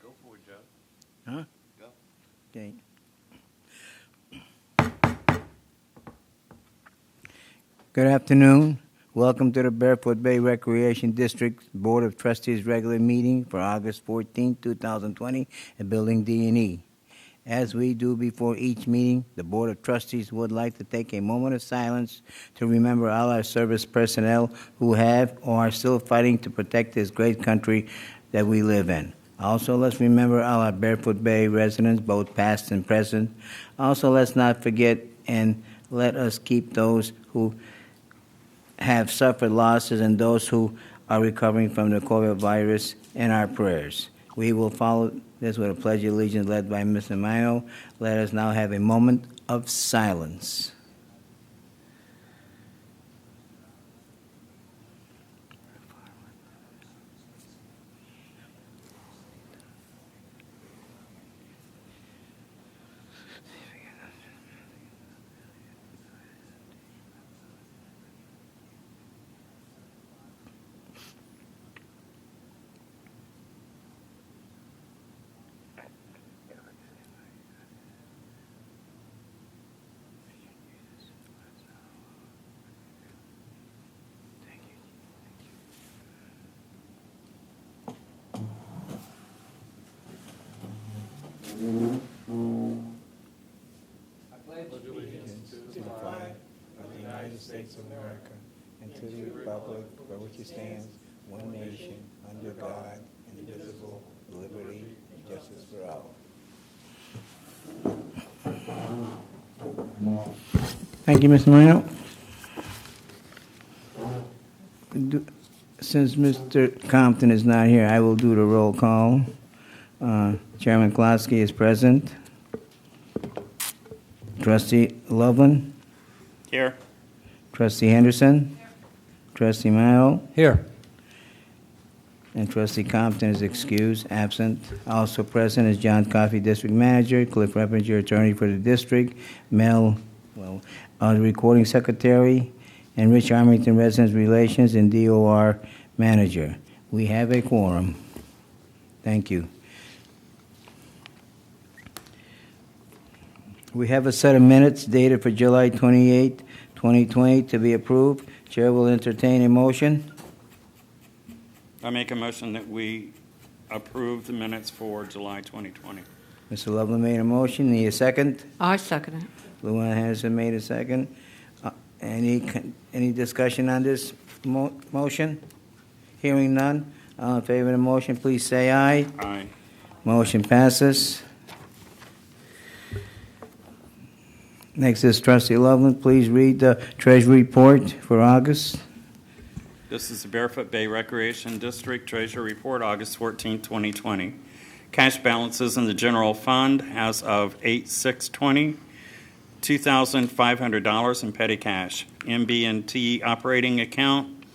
Go for it, Joe. Huh? Go. Okay. Good afternoon. Welcome to the Barefoot Bay Recreation District Board of Trustees regular meeting for August 14, 2020 at Building D&E. As we do before each meeting, the Board of Trustees would like to take a moment of silence to remember all our service personnel who have or are still fighting to protect this great country that we live in. Also, let's remember all our Barefoot Bay residents, both past and present. Also, let's not forget and let us keep those who have suffered losses and those who are recovering from the COVID virus in our prayers. We will follow this with a pledge of allegiance led by Mr. Mino. Let us now have a moment of silence. States of America, and to the republic for which it stands, one nation, under God, indivisible, with liberty and justice for all. Thank you, Mr. Moreno. Since Mr. Compton is not here, I will do the roll call. Chairman Klosky is present. Trustee Loveland. Here. Trustee Henderson. Here. Trustee Mayo. Here. And Trustee Compton is excused, absent. Also present is John Coffey, District Manager, Cliff Reppinger, Attorney for the District, Mel, the Recording Secretary, and Rich Armington, Residence Relations and DOR Manager. We have a quorum. Thank you. We have a set of minutes dated for July 28, 2020 to be approved. Chair will entertain a motion. I make a motion that we approve the minutes for July 2020. Mr. Loveland made a motion. Need a second? I second it. Luana Henderson made a second. Any discussion on this motion? Hearing none. All in favor of the motion, please say aye. Aye. Motion passes. Next is Trustee Loveland. Please read the Treasury report for August. This is the Barefoot Bay Recreation District Treasury Report, August 14, 2020. Cash balances in the general fund as of 8/6/20, $2,500 in petty cash. MB&T operating account,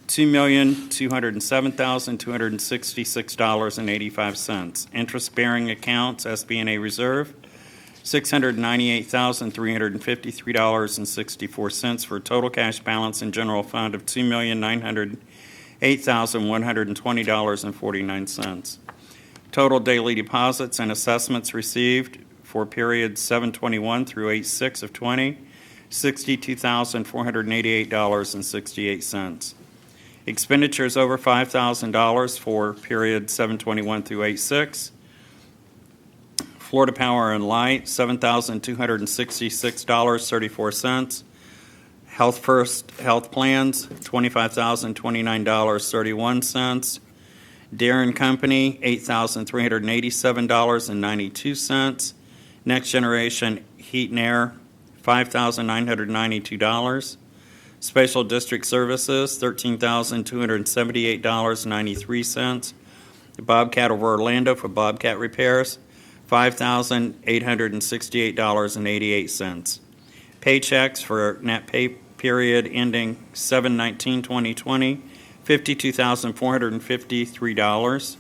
$2,207,266.85. Interest-bearing accounts, SB&A reserve, $698,353.64 for a total cash balance in general fund of $2,908,120.49. Total daily deposits and assessments received for periods 7/21 through 8/6 of 20, $62,488.68. Expenditures over $5,000 for period 7/21 through 8/6. Florida Power and Light, $7,266.34. Health First Health Plans, $25,029.31. Deere & Company, $8,387.92. Next Generation Heat and Air, $5,992. Special District Services, $13,278.93. Bobcat of Orlando for Bobcat repairs, $5,868.88. Paychecks for net pay period ending 7/19/2020, $52,453.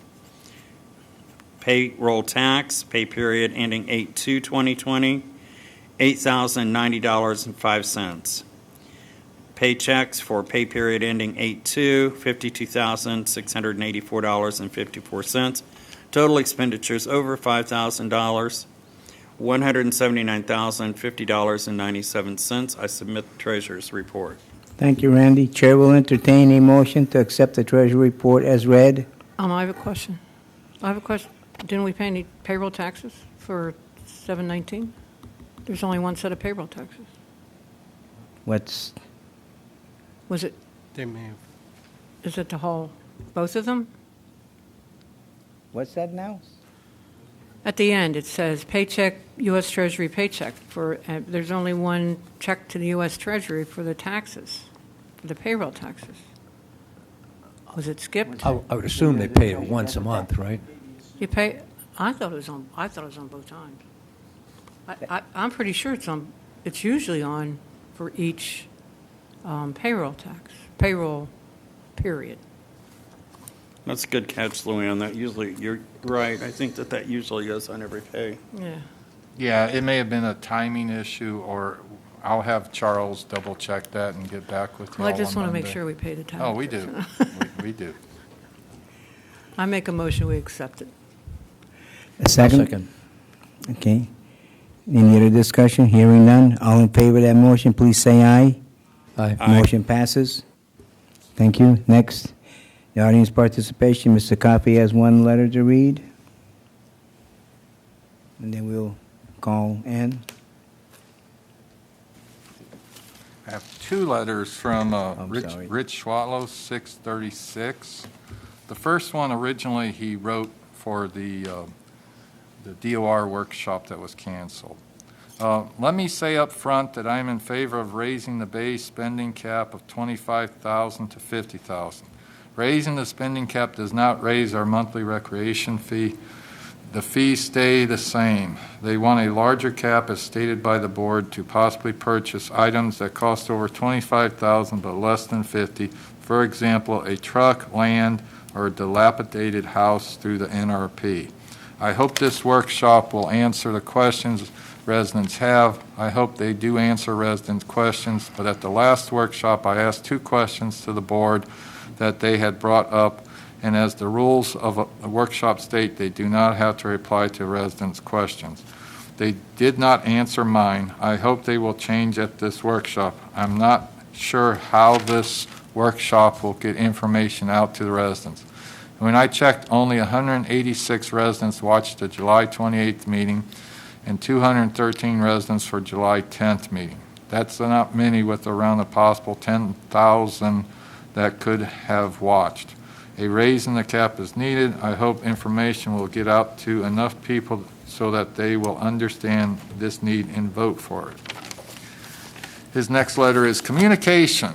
Payroll tax, pay period ending 8/2/2020, $8,090.05. Paychecks for pay period ending 8/2, $52,684.54. Total expenditures over $5,000, $179,050.97. I submit the treasurer's report. Thank you, Randy. Chair will entertain a motion to accept the treasury report as read. I have a question. Didn't we pay any payroll taxes for 719? There's only one set of payroll taxes. What's, Was it, They may have. is it the whole, both of them? what's that now? At the end, it says paycheck, U.S. Treasury paycheck. There's only one check to the U.S. Treasury for the taxes, for the payroll taxes. Was it skipped? I would assume they pay it once a month, right? You pay, I thought it was on both times. I'm pretty sure it's usually on for each payroll period. That's a good catch, Luann. That usually, you're right. I think that usually goes on every pay. Yeah. Yeah, it may have been a timing issue, or I'll have Charles double-check that and get back with you all Well, on I just want to make Monday. sure we pay the taxes. Oh, we do. We do. I make a motion, we accept it. A second? Okay. Any other discussion? Hearing none. All in favor of that motion, please say aye. Aye. Motion passes. Thank you. Next, the audience participation. Mr. Coffey has one letter to read. And then we'll call in. I have two letters from I'm sorry. Rich Schwatlow, 636. The first one, originally, he wrote for the DOR workshop that was canceled. Let me say up front that I'm in favor of raising the base spending cap of $25,000 to $50,000. Raising the spending cap does not raise our monthly recreation fee. The fees stay the same. They want a larger cap, as stated by the board, to possibly purchase items that cost over $25,000 but less than $50,000. For example, a truck, land, or a dilapidated house through the NRP. I hope this workshop will answer the questions residents have. I hope they do answer residents' questions, but at the last workshop, I asked two questions to the board that they had brought up, and as the rules of a workshop state, they do not have to reply to residents' questions. They did not answer mine. I hope they will change at this workshop. I'm not sure how this workshop will get information out to the residents. When I checked, only 186 residents watched the July 28th meeting and 213 residents for July 10th meeting. That's not many, with around a possible 10,000 that could have watched. A raise in the cap is needed. I hope information will get out to enough people so that they will understand this need and vote for it. His next letter is communication.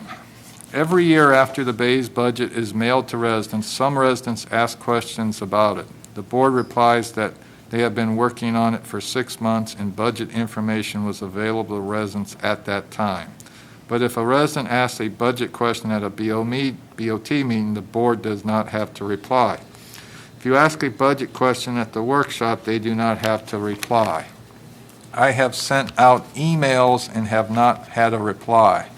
Every year after the Bay's budget is mailed to residents, some residents ask questions about it. The board replies that they have been working on it for 6 months and budget information was available to residents at that time. But if a resident asks a budget question at a BOT meeting, the board does not have to reply. If you ask a budget question at the workshop, they do not have to reply. I have sent out emails and have not had a reply.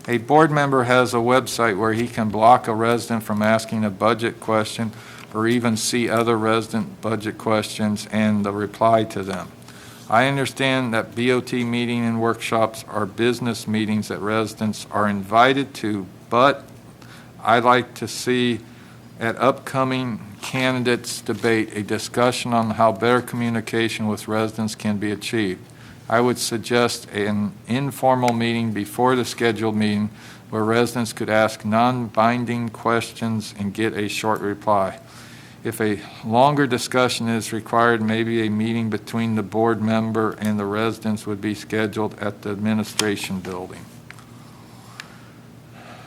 A board member has a website where he can block a resident from asking a budget question or even see other resident budget questions and the reply to them. I understand that BOT meeting and workshops are business meetings that residents are invited to, but I'd like to see at upcoming candidates debate a discussion on how better communication with residents can be achieved. I would suggest an informal meeting before the scheduled meeting where residents could ask non-binding questions and get a short reply. If a longer discussion is required, maybe a meeting between the board member and the residents would be scheduled at the administration building.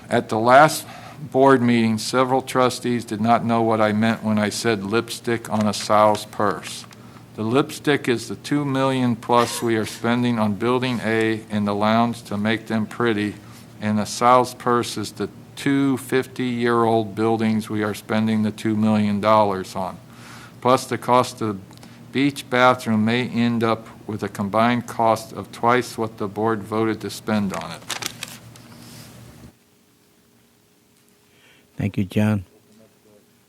At the last board meeting, several trustees did not know what I meant when I said lipstick on a sow's purse. The lipstick is the $2 million plus we are spending on Building A and the lounge to make them pretty, and the sow's purse is the 2 50-year-old buildings we are spending the $2 million on. Plus, the cost of the beach bathroom may end up with a combined cost of twice what the board voted to spend on it. Thank you, John.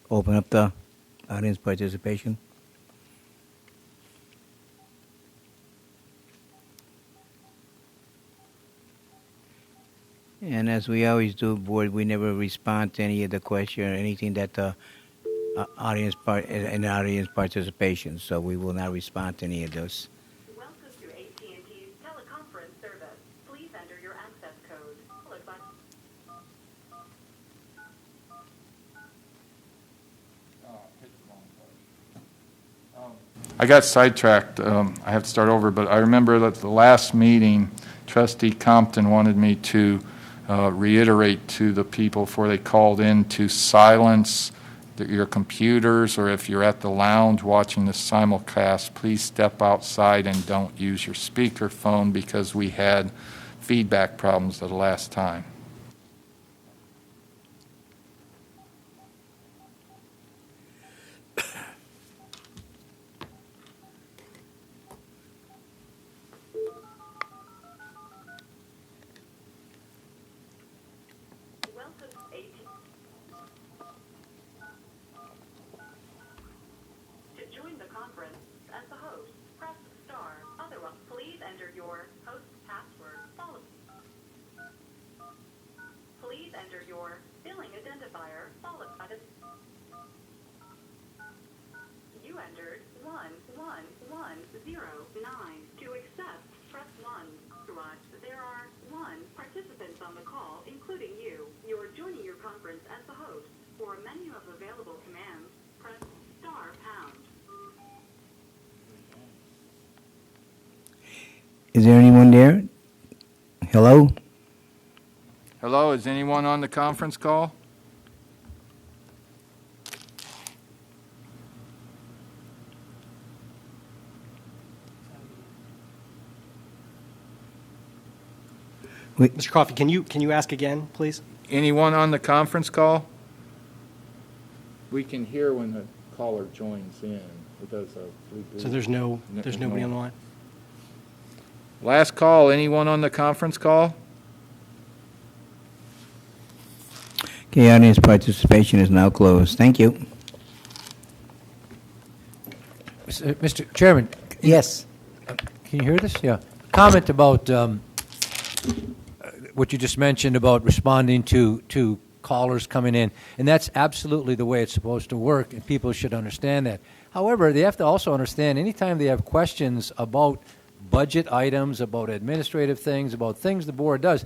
Open up the audience participation. And as we always do, board, we never respond to any of the question or anything that the audience participation. So we will not respond to any of those. Welcome to AT&T's Teleconference service. Please enter your access code, followed by... I got sidetracked. I have to start over, but I remember that the last meeting, Trustee Compton wanted me to reiterate to the people before they called in to silence your computers, or if you're at the lounge watching the simulcast, please step outside and don't use your speakerphone because we had feedback problems the last time. Welcome to AT... To join the conference as the host, press star. Otherwise, please enter your host password. Please enter your billing identifier, followed by the... You entered 11109. To accept, press 1. There are 1 participants on the call, including you. You are joining your conference as the host. For a menu of available commands, press star pound. Is there anyone there? Hello? Hello, is anyone on the conference call? Mr. Coffey, can you ask again, please? Anyone on the conference call? We can hear when the caller joins in. It does a bleep. So there's nobody on the line? Last call, anyone on the conference call? Okay, audience participation is now closed. Thank you. Mr. Chairman, Yes. can you hear this? Yeah. Comment about what you just mentioned about responding to callers coming in, and that's absolutely the way it's supposed to work, and people should understand that. However, they have to also understand anytime they have questions about budget items, about administrative things, about things the board does,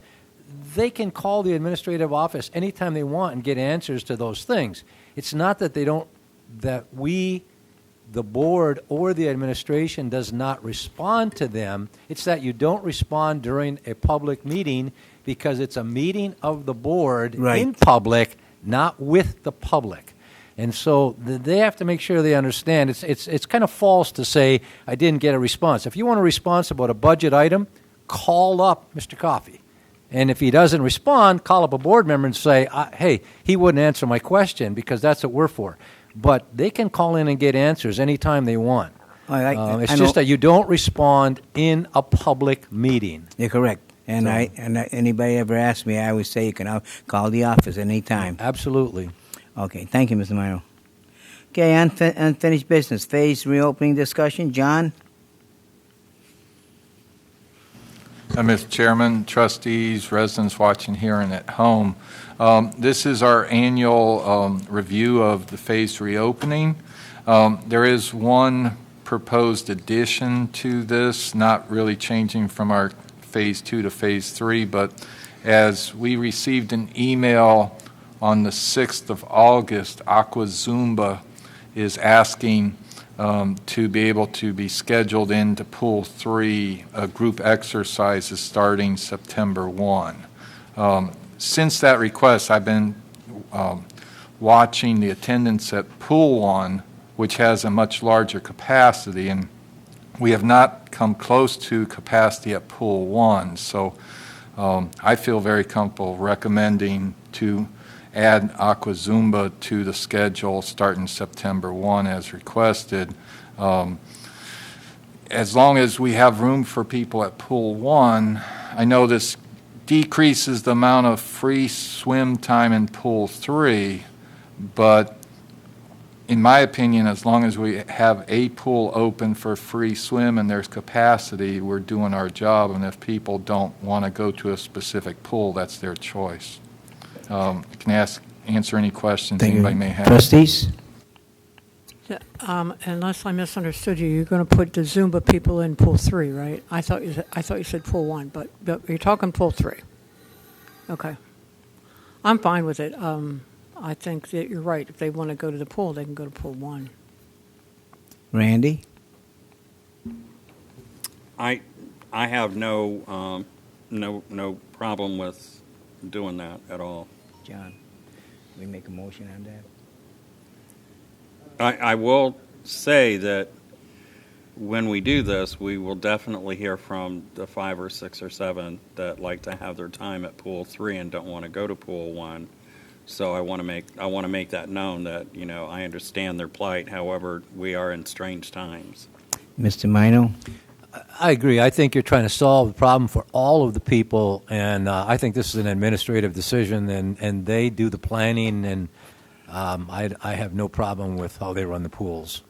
they can call the administrative office anytime they want and get answers to those things. It's not that we, the board or the administration, does not respond to them. It's that you don't respond during a public meeting because it's a meeting of the board in public, not with the public. And so they have to make sure they understand. It's kind of false to say, I didn't get a response. If you want a response about a budget item, call up Mr. Coffey. And if he doesn't respond, call up a board member and say, hey, he wouldn't answer my question, because that's what we're for. But they can call in and get answers anytime they want. It's just that you don't respond in a public meeting. You're correct. And anybody ever asks me, I always say you can call the office anytime. Absolutely. Okay, thank you, Mr. Morrow. Okay, unfinished business. Phase reopening discussion. John? Mr. Chairman, trustees, residents watching here and at home, this is our annual review of the phased reopening. There is one proposed addition to this, not really changing from our Phase 2 to Phase 3, but as we received an email on the 6th of August, Aqua Zumba is asking to be able to be scheduled into Pool 3 group exercises starting September 1. Since that request, I've been watching the attendance at Pool 1, which has a much larger capacity, and we have not come close to capacity at Pool 1. So I feel very comfortable recommending to add Aqua Zumba to the schedule starting September 1 as requested. As long as we have room for people at Pool 1, I know this decreases the amount of free swim time in Pool 3, but in my opinion, as long as we have a pool open for free swim and there's capacity, we're doing our job. And if people don't want to go to a specific pool, that's their choice. I can answer any questions Thank anybody you. may have. Trustees? Unless I misunderstood you, you're going to put the Zumba people in pool 3, right? I thought you said pool 1, but you're talking pool 3. Okay. I'm fine with it. I think that you're right. If they want to go to the pool, they can go to pool 1. Randy? I have no problem with doing that at all. John, we make a motion on that? I will say that when we do this, we will definitely hear from the 5 or 6 or 7 that like to have their time at pool 3 and don't want to go to pool 1. So I want to make that known that, I understand their plight. However, we are in strange times. Mr. Mino? I agree. I think you're trying to solve the problem for all of the people, and I think this is an administrative decision, and they do the planning, and I have no problem with how they run the pools.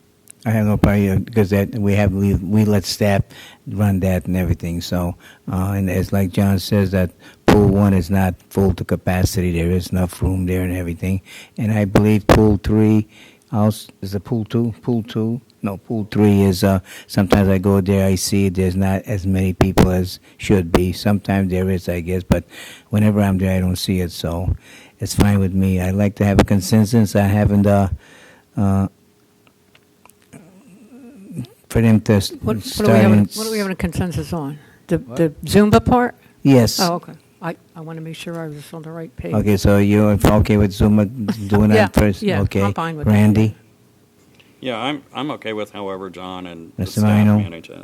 I have no problem because we let staff run that and everything. So, and it's like John says that pool 1 is not full to capacity. There is enough room there and everything. And I believe pool 3 is the pool 2. Pool 2. No, pool 3 is. Sometimes I go there, I see there's not as many people as should be. Sometimes there is, I guess, but whenever I'm there, I don't see it. So, it's fine with me. I like to have a consensus. I haven't. For them to What start. are we having a consensus on? The Zumba part? Yes. Oh, okay. I want to make sure I was on the right page. Okay, so you're okay with Zuma doing Yeah, that first? yeah, Okay. I'm fine with that. Randy? Yeah, I'm okay with however John and the Mr. staff Mino? manage it.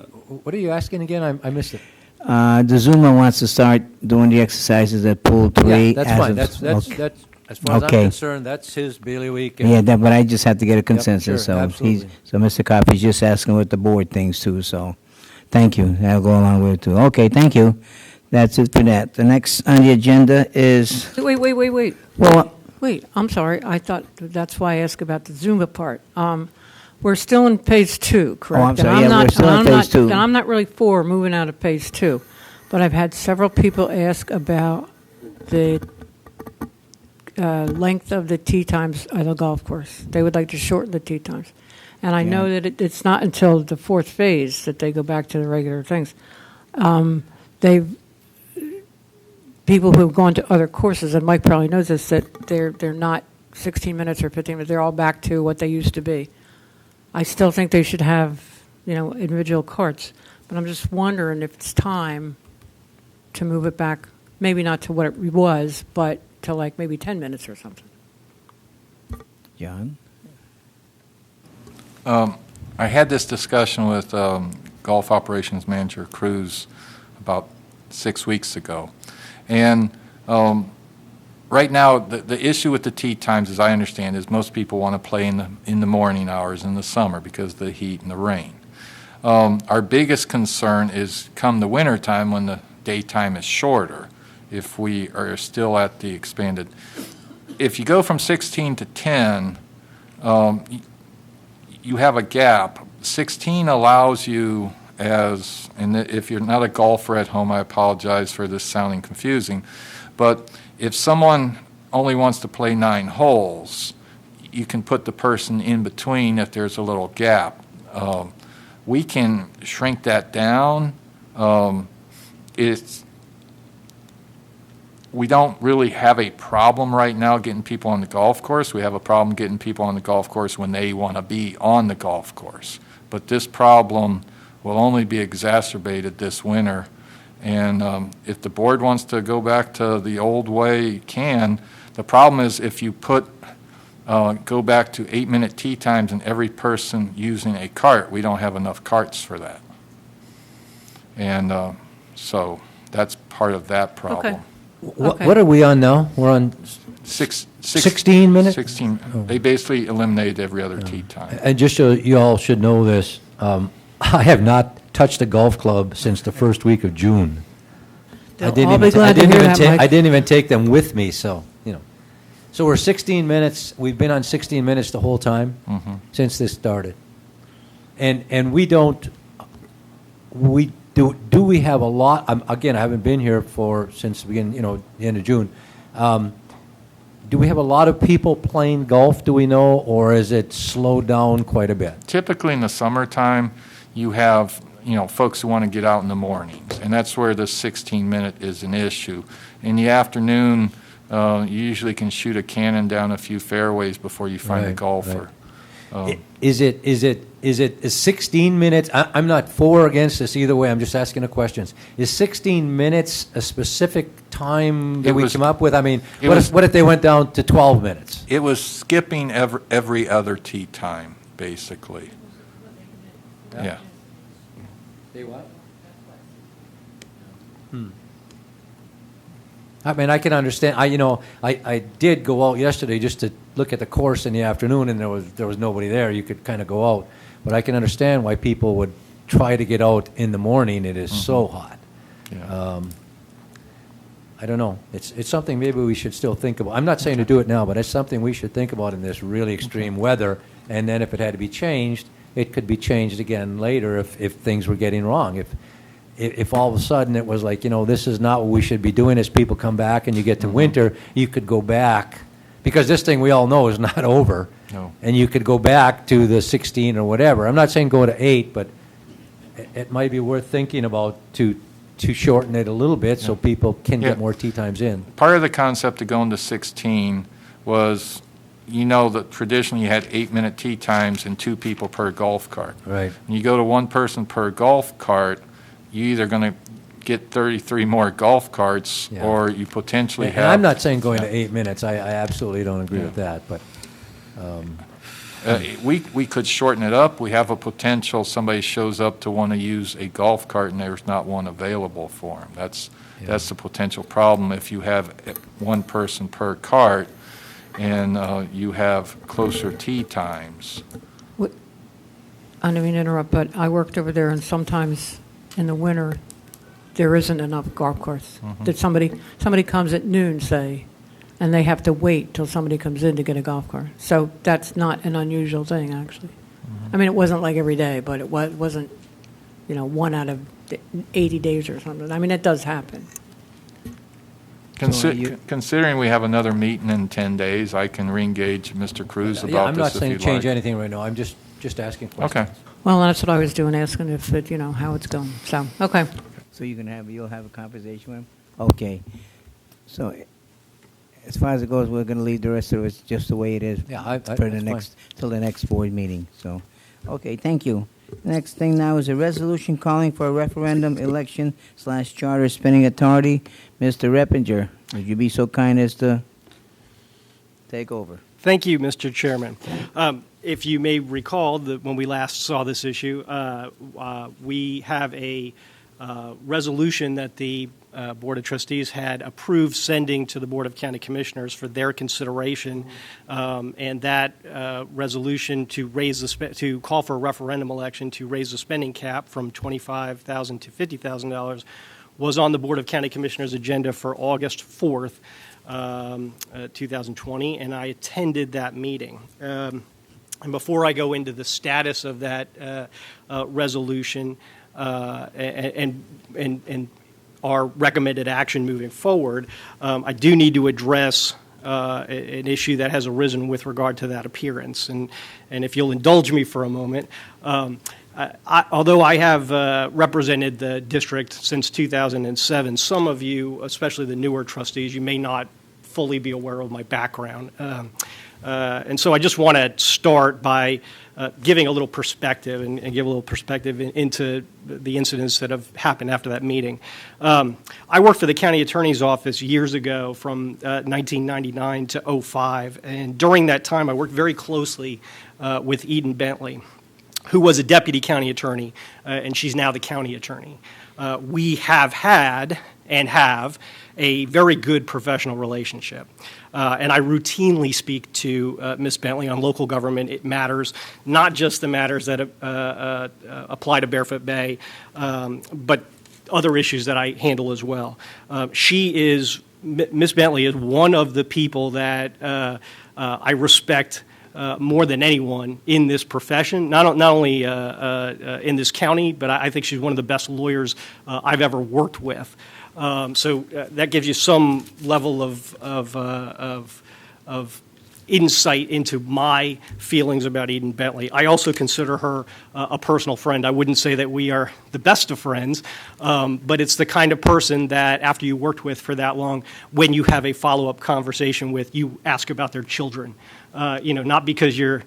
What are you asking again? I missed it. The Zuma wants to start doing the exercises at pool 3. Yeah, that's as fine. of- That's okay. as far as I'm Okay. concerned, that's his bailiwick. and- Yeah, but I just have to get a consensus. sure, So absolutely. Mr. Coffey's just asking what the board thinks too. So, thank you. That'll go along with it too. Okay, thank you. That's it for that. The next on the agenda is Wait. well. Wait, I'm sorry. I thought that's why I asked about the Zumba part. We're still in phase 2, correct? I'm sorry, And yeah, not- we're still in and phase 2. And I'm not really for moving out of phase 2, but I've had several people ask about the length of the tee times at the golf course. They would like to shorten the tee times. And I know that it's not until the 4th phase that they go back to the regular things. People who have gone to other courses, and Mike probably knows this, that they're not 16 minutes or 15 minutes. They're all back to what they used to be. I still think they should have, individual carts. But I'm just wondering if it's time to move it back, maybe not to what it was, but to like maybe 10 minutes or something. John? I had this discussion with Golf Operations Manager Cruz about 6 weeks ago. And right now, the issue with the tee times, as I understand, is most people want to play in the morning hours in the summer because of the heat and the rain. Our biggest concern is come the winter time when the daytime is shorter, if we are still at the expanded. If you go from 16 to 10, you have a gap. 16 allows you and if you're not a golfer at home, I apologize for this sounding confusing, but if someone only wants to play 9 holes, you can put the person in between if there's a little gap. We can shrink that down. We don't really have a problem right now getting people on the golf course. We have a problem getting people on the golf course when they want to be on the golf course. But this problem will only be exacerbated this winter. And if the board wants to go back to the old way, you can. The problem is if you go back to 8-minute tee times and every person using a cart, we don't have enough carts for that. And so that's part of that problem. Okay. What are we on now? We're on 16 minutes? 16. They basically eliminated every other tee time. And just so you all should know this, I have not touched a golf club since the first week of June. They'll all be glad to hear that, Mike. I didn't even take them with me, so, So we're 16 minutes, we've been on 16 minutes the whole time since this started. And we don't, do we have a lot, again, I haven't been here since the beginning, the end of June. Do we have a lot of people playing golf, do we know, or is it slowed down quite a bit? Typically in the summertime, you have, folks who want to get out in the mornings, and that's where the 16-minute is an issue. In the afternoon, you usually can shoot a cannon down a few fairways before you find a Right, golfer. Is it 16 minutes? I'm not for or against this either way. I'm just asking the questions. Is 16 minutes a specific time that we come up with? I mean, what if they went down to 12 minutes? It was skipping every other tee time, basically. Yeah. They what? I mean, I can understand. I did go out yesterday just to look at the course in the afternoon, and there was nobody there. You could kind of go out, but I can understand why people would try to get out in the morning. It is so hot. Yeah. I don't know. It's something maybe we should still think about. I'm not saying to do it now, but it's something we should think about in this really extreme weather. And then if it had to be changed, it could be changed again later if things were getting wrong. If all of a sudden it was like, this is not what we should be doing as people come back and you get to winter, you could go back, because this thing we all know is not over. No. And you could go back to the 16 or whatever. I'm not saying go to 8, but it might be worth thinking about to shorten it a little bit so people can get more tee times in. Part of the concept of going to 16 was, that traditionally you had 8-minute tee times and 2 people per golf cart. Right. When you go to 1 person per golf cart, you're either going to get 33 more golf carts, Yeah. or you potentially And have... I'm not saying going to 8 minutes. I absolutely don't agree with that, but... we could shorten it up. We have a potential, somebody shows up to want to use a golf cart and there's not one available for them. That's the potential problem if you have 1 person per cart and you have closer tee times. I don't mean to interrupt, but I worked over there, and sometimes in the winter, there isn't enough golf carts. That somebody comes at noon, say, and they have to wait till somebody comes in to get a golf cart. So that's not an unusual thing, actually. I mean, it wasn't like every day, but it wasn't, 1 out of 80 days or something. I mean, it does happen. Considering we have another meeting in 10 days, I can re-engage Mr. Cruz about I'm not this if saying you'd change like. anything right now. I'm just asking questions. Okay. Well, that's what I was doing, asking if it, how it's going. So, okay. So you'll have a conversation with him? Okay. So as far as it goes, we're going to leave the rest of it just the way it is Yeah, for that's the fine. till the next board meeting. So, okay, thank you. Next thing now is a resolution calling for a referendum election / charter spending authority. Mr. Reppinger, would you be so kind as to take over? Thank you, Mr. Chairman. If you may recall that when we last saw this issue, we have a resolution that the Board of Trustees had approved sending to the Board of County Commissioners for their consideration, and that resolution to call for a referendum election to raise the spending cap from $25,000 to $50,000 was on the Board of County Commissioners' agenda for August 4th, 2020, and I attended that meeting. And before I go into the status of that resolution and our recommended action moving forward, I do need to address an issue that has arisen with regard to that appearance. And if you'll indulge me for a moment, although I have represented the district since 2007, some of you, especially the newer trustees, you may not fully be aware of my background. And so I just want to start by giving a little perspective and give a little perspective into the incidents that have happened after that meeting. I worked for the county attorney's office years ago from 1999 to 2005, and during that time I worked very closely with Eden Bentley, who was a deputy county attorney, and she's now the county attorney. We have had and have a very good professional relationship. And I routinely speak to Ms. Bentley on local government matters, not just the matters that apply to Barefoot Bay, but other issues that I handle as well. She is Ms. Bentley is one of the people that I respect more than anyone in this profession, not only in this county, but I think she's one of the best lawyers I've ever worked with. So that gives you some level of insight into my feelings about Eden Bentley. I also consider her a personal friend. I wouldn't say that we are the best of friends, but it's the kind of person that after you worked with for that long, when you have a follow-up conversation with, you ask about their children. Not because you're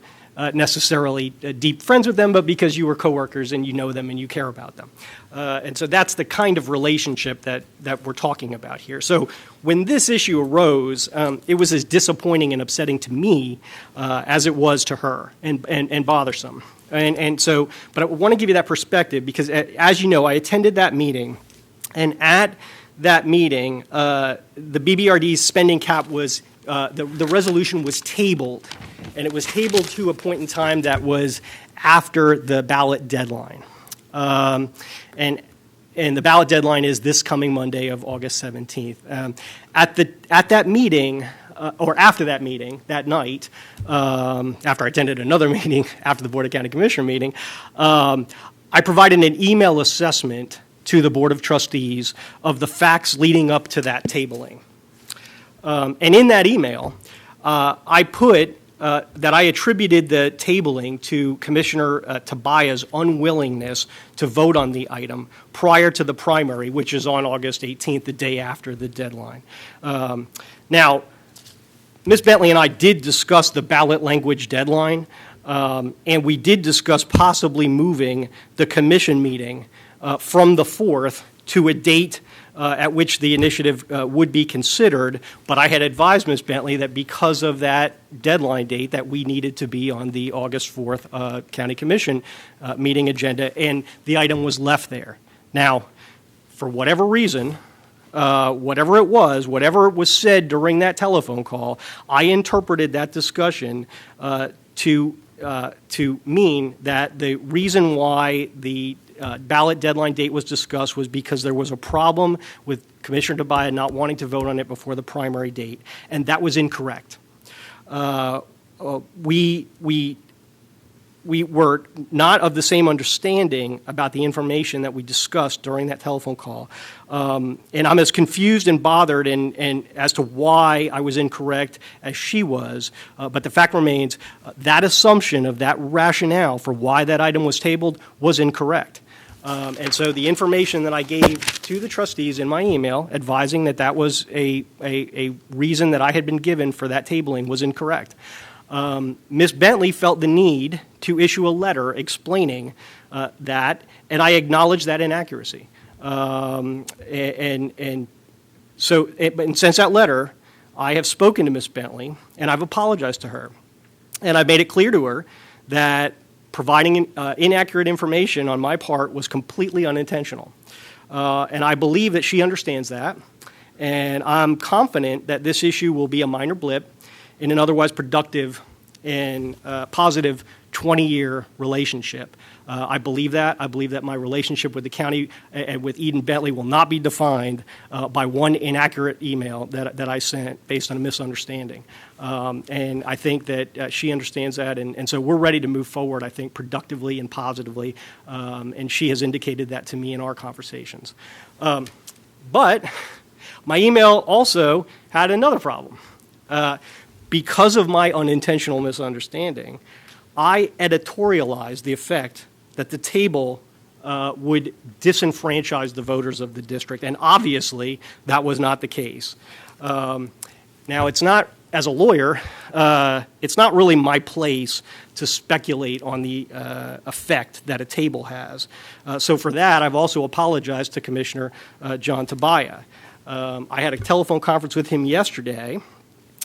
necessarily deep friends with them, but because you were coworkers and you know them and you care about them. And so that's the kind of relationship that we're talking about here. So when this issue arose, it was as disappointing and upsetting to me as it was to her, and bothersome. And so, but I want to give you that perspective because, as you know, I attended that meeting, and at that meeting, the BBRD's spending cap was, the resolution was tabled, and it was tabled to a point in time that was after the ballot deadline. And the ballot deadline is this coming Monday of August 17th. At that meeting, or after that meeting, that night, after I attended another meeting, after the Board of County Commissioner meeting, I provided an email assessment to the Board of Trustees of the facts leading up to that tabling. And in that email, I put that I attributed the tabling to Commissioner Tobias's unwillingness to vote on the item prior to the primary, which is on August 18th, the day after the deadline. Now, Ms. Bentley and I did discuss the ballot language deadline, and we did discuss possibly moving the commission meeting from the 4th to a date at which the initiative would be considered, but I had advised Ms. Bentley that because of that deadline date that we needed to be on the August 4th County Commission meeting agenda, and the item was left there. Now, for whatever reason, whatever it was said during that telephone call, I interpreted that discussion to mean that the reason why the ballot deadline date was discussed was because there was a problem with Commissioner Tobias not wanting to vote on it before the primary date, and that was incorrect. We were not of the same understanding about the information that we discussed during that telephone call, and I'm as confused and bothered and as to why I was incorrect as she was, but the fact remains that assumption of that rationale for why that item was tabled was incorrect. And so the information that I gave to the trustees in my email advising that that was a reason that I had been given for that tabling was incorrect. Ms. Bentley felt the need to issue a letter explaining that, and I acknowledge that inaccuracy. And since that letter, I have spoken to Ms. Bentley, and I've apologized to her. And I've made it clear to her that providing inaccurate information on my part was completely unintentional. And I believe that she understands that. And I'm confident that this issue will be a minor blip in an otherwise productive and positive 20-year relationship. I believe that. I believe that my relationship with the county and with Eden Bentley will not be defined by one inaccurate email that I sent based on a misunderstanding. And I think that she understands that, and so we're ready to move forward, I think, productively and positively, and she has indicated that to me in our conversations. But my email also had another problem. Because of my unintentional misunderstanding, I editorialized the effect that the table would disenfranchise the voters of the district, and obviously that was not the case. Now, it's not, as a lawyer, it's not really my place to speculate on the effect that a table has. So for that, I've also apologized to Commissioner John Tobias. I had a telephone conference with him yesterday,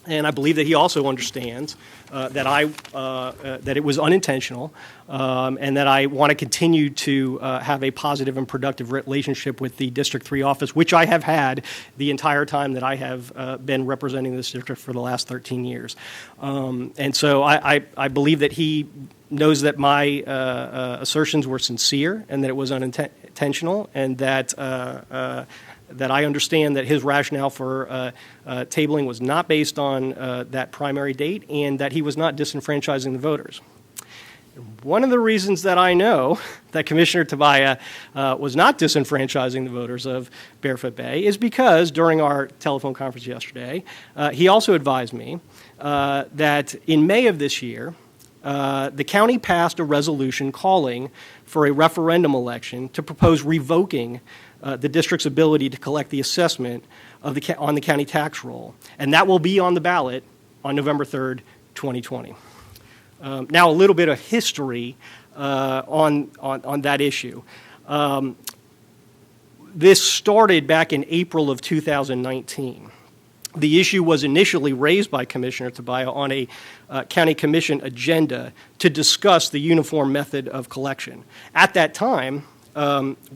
and I believe that he also understands that it was unintentional, and that I want to continue to have a positive and productive relationship with the District 3 office, which I have had the entire time that I have been representing this district for the last 13 years. And so I believe that he knows that my assertions were sincere and that it was unintentional, and that that I understand that his rationale for tabling was not based on that primary date, and that he was not disenfranchising the voters. One of the reasons that I know that Commissioner Tabaya was not disenfranchising the voters of Barefoot Bay is because during our telephone conference yesterday, he also advised me that in May of this year, the county passed a resolution calling for a referendum election to propose revoking the district's ability to collect the assessment of on the county tax roll. And that will be on the ballot on November 3rd, 2020. Now, a little bit of history on that issue. This started back in April of 2019. The issue was initially raised by Commissioner Tabaya on a county commission agenda to discuss the uniform method of collection. At that time,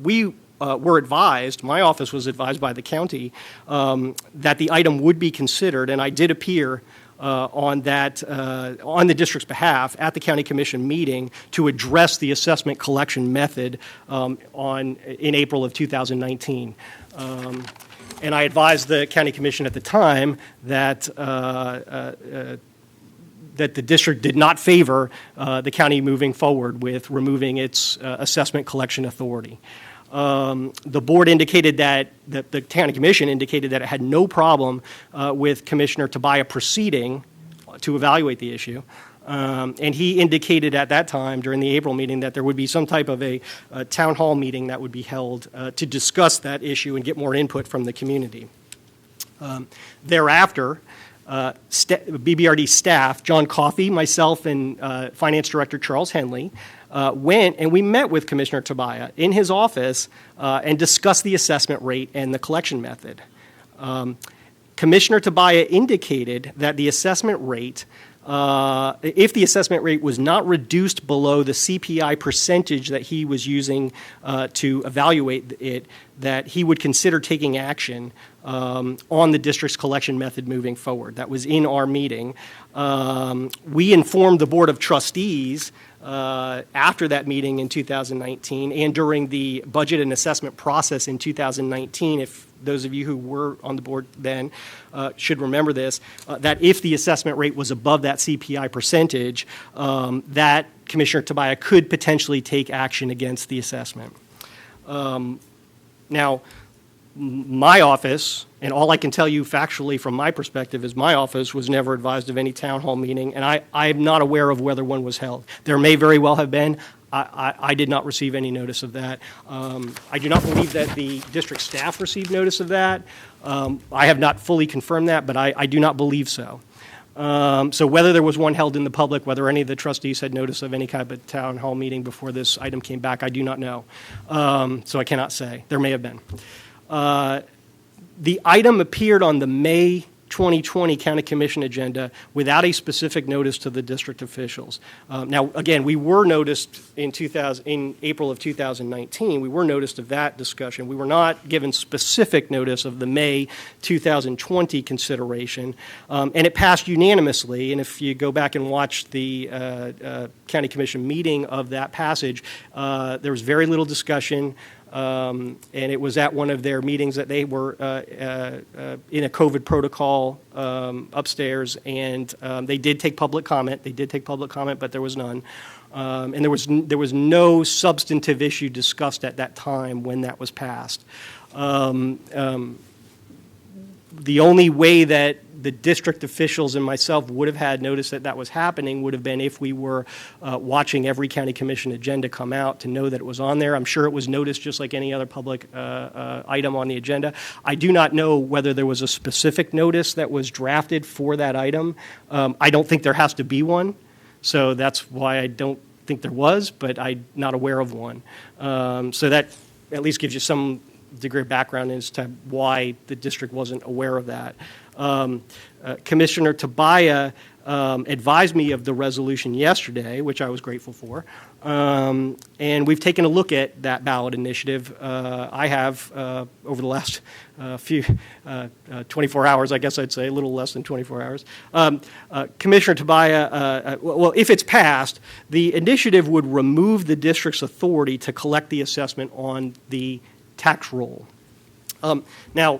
we were advised, my office was advised by the county, that the item would be considered, and I did appear on the district's behalf at the county commission meeting to address the assessment collection method in April of 2019. And I advised the county commission at the time that that the district did not favor the county moving forward with removing its assessment collection authority. The board indicated that the county commission indicated that it had no problem with Commissioner Tabaya proceeding to evaluate the issue. And he indicated at that time during the April meeting that there would be some type of a town hall meeting that would be held to discuss that issue and get more input from the community. Thereafter, BBRD staff, John Coffey, myself, and Finance Director Charles Henley, went and we met with Commissioner Tabaya in his office and discussed the assessment rate and the collection method. Commissioner Tabaya indicated that the assessment rate, if the assessment rate was not reduced below the CPI percentage that he was using to evaluate it, that he would consider taking action on the district's collection method moving forward. That was in our meeting. We informed the Board of Trustees after that meeting in 2019 and during the budget and assessment process in 2019, if those of you who were on the board then should remember this, that if the assessment rate was above that CPI percentage, that Commissioner Tabaya could potentially take action against the assessment. Now, my office, and all I can tell you factually from my perspective is my office was never advised of any town hall meeting, and I'm not aware of whether one was held. There may very well have been. I did not receive any notice of that. I do not believe that the district staff received notice of that. I have not fully confirmed that, but I do not believe so. So whether there was one held in the public, whether any of the trustees had notice of any kind of town hall meeting before this item came back, I do not know. So I cannot say. There may have been. The item appeared on the May 2020 County Commission agenda without a specific notice to the district officials. Now, again, we were noticed in April of 2019. We were noticed of that discussion. We were not given specific notice of the May 2020 consideration, and it passed unanimously. And if you go back and watch the County Commission meeting of that passage, there was very little discussion. And it was at one of their meetings that they were in a COVID protocol upstairs, and they did take public comment. But there was none. And there was no substantive issue discussed at that time when that was passed. The only way that the district officials and myself would have had notice that that was happening would have been if we were watching every county commission agenda come out to know that it was on there. I'm sure it was noticed just like any other public item on the agenda. I do not know whether there was a specific notice that was drafted for that item. I don't think there has to be one, so that's why I don't think there was, but I'm not aware of one. So that at least gives you some degree of background as to why the district wasn't aware of that. Commissioner Tabaya advised me of the resolution yesterday, which I was grateful for, and we've taken a look at that ballot initiative. I have, over the last 24 hours, I guess I'd say, a little less than 24 hours. Commissioner Tabaya, well, if it's passed, the initiative would remove the district's authority to collect the assessment on the tax roll. Now,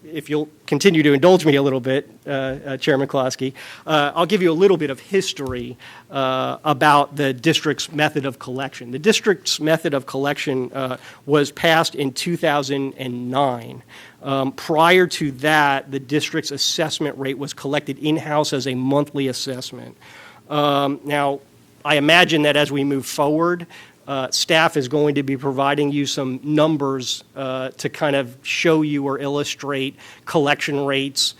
if you'll continue to indulge me a little bit, Chairman Klosky, I'll give you a little bit of history about the district's method of collection. The district's method of collection was passed in 2009. Prior to that, the district's assessment rate was collected in-house as a monthly assessment. Now, I imagine that as we move forward, staff is going to be providing you some numbers to kind of show you or illustrate collection rates,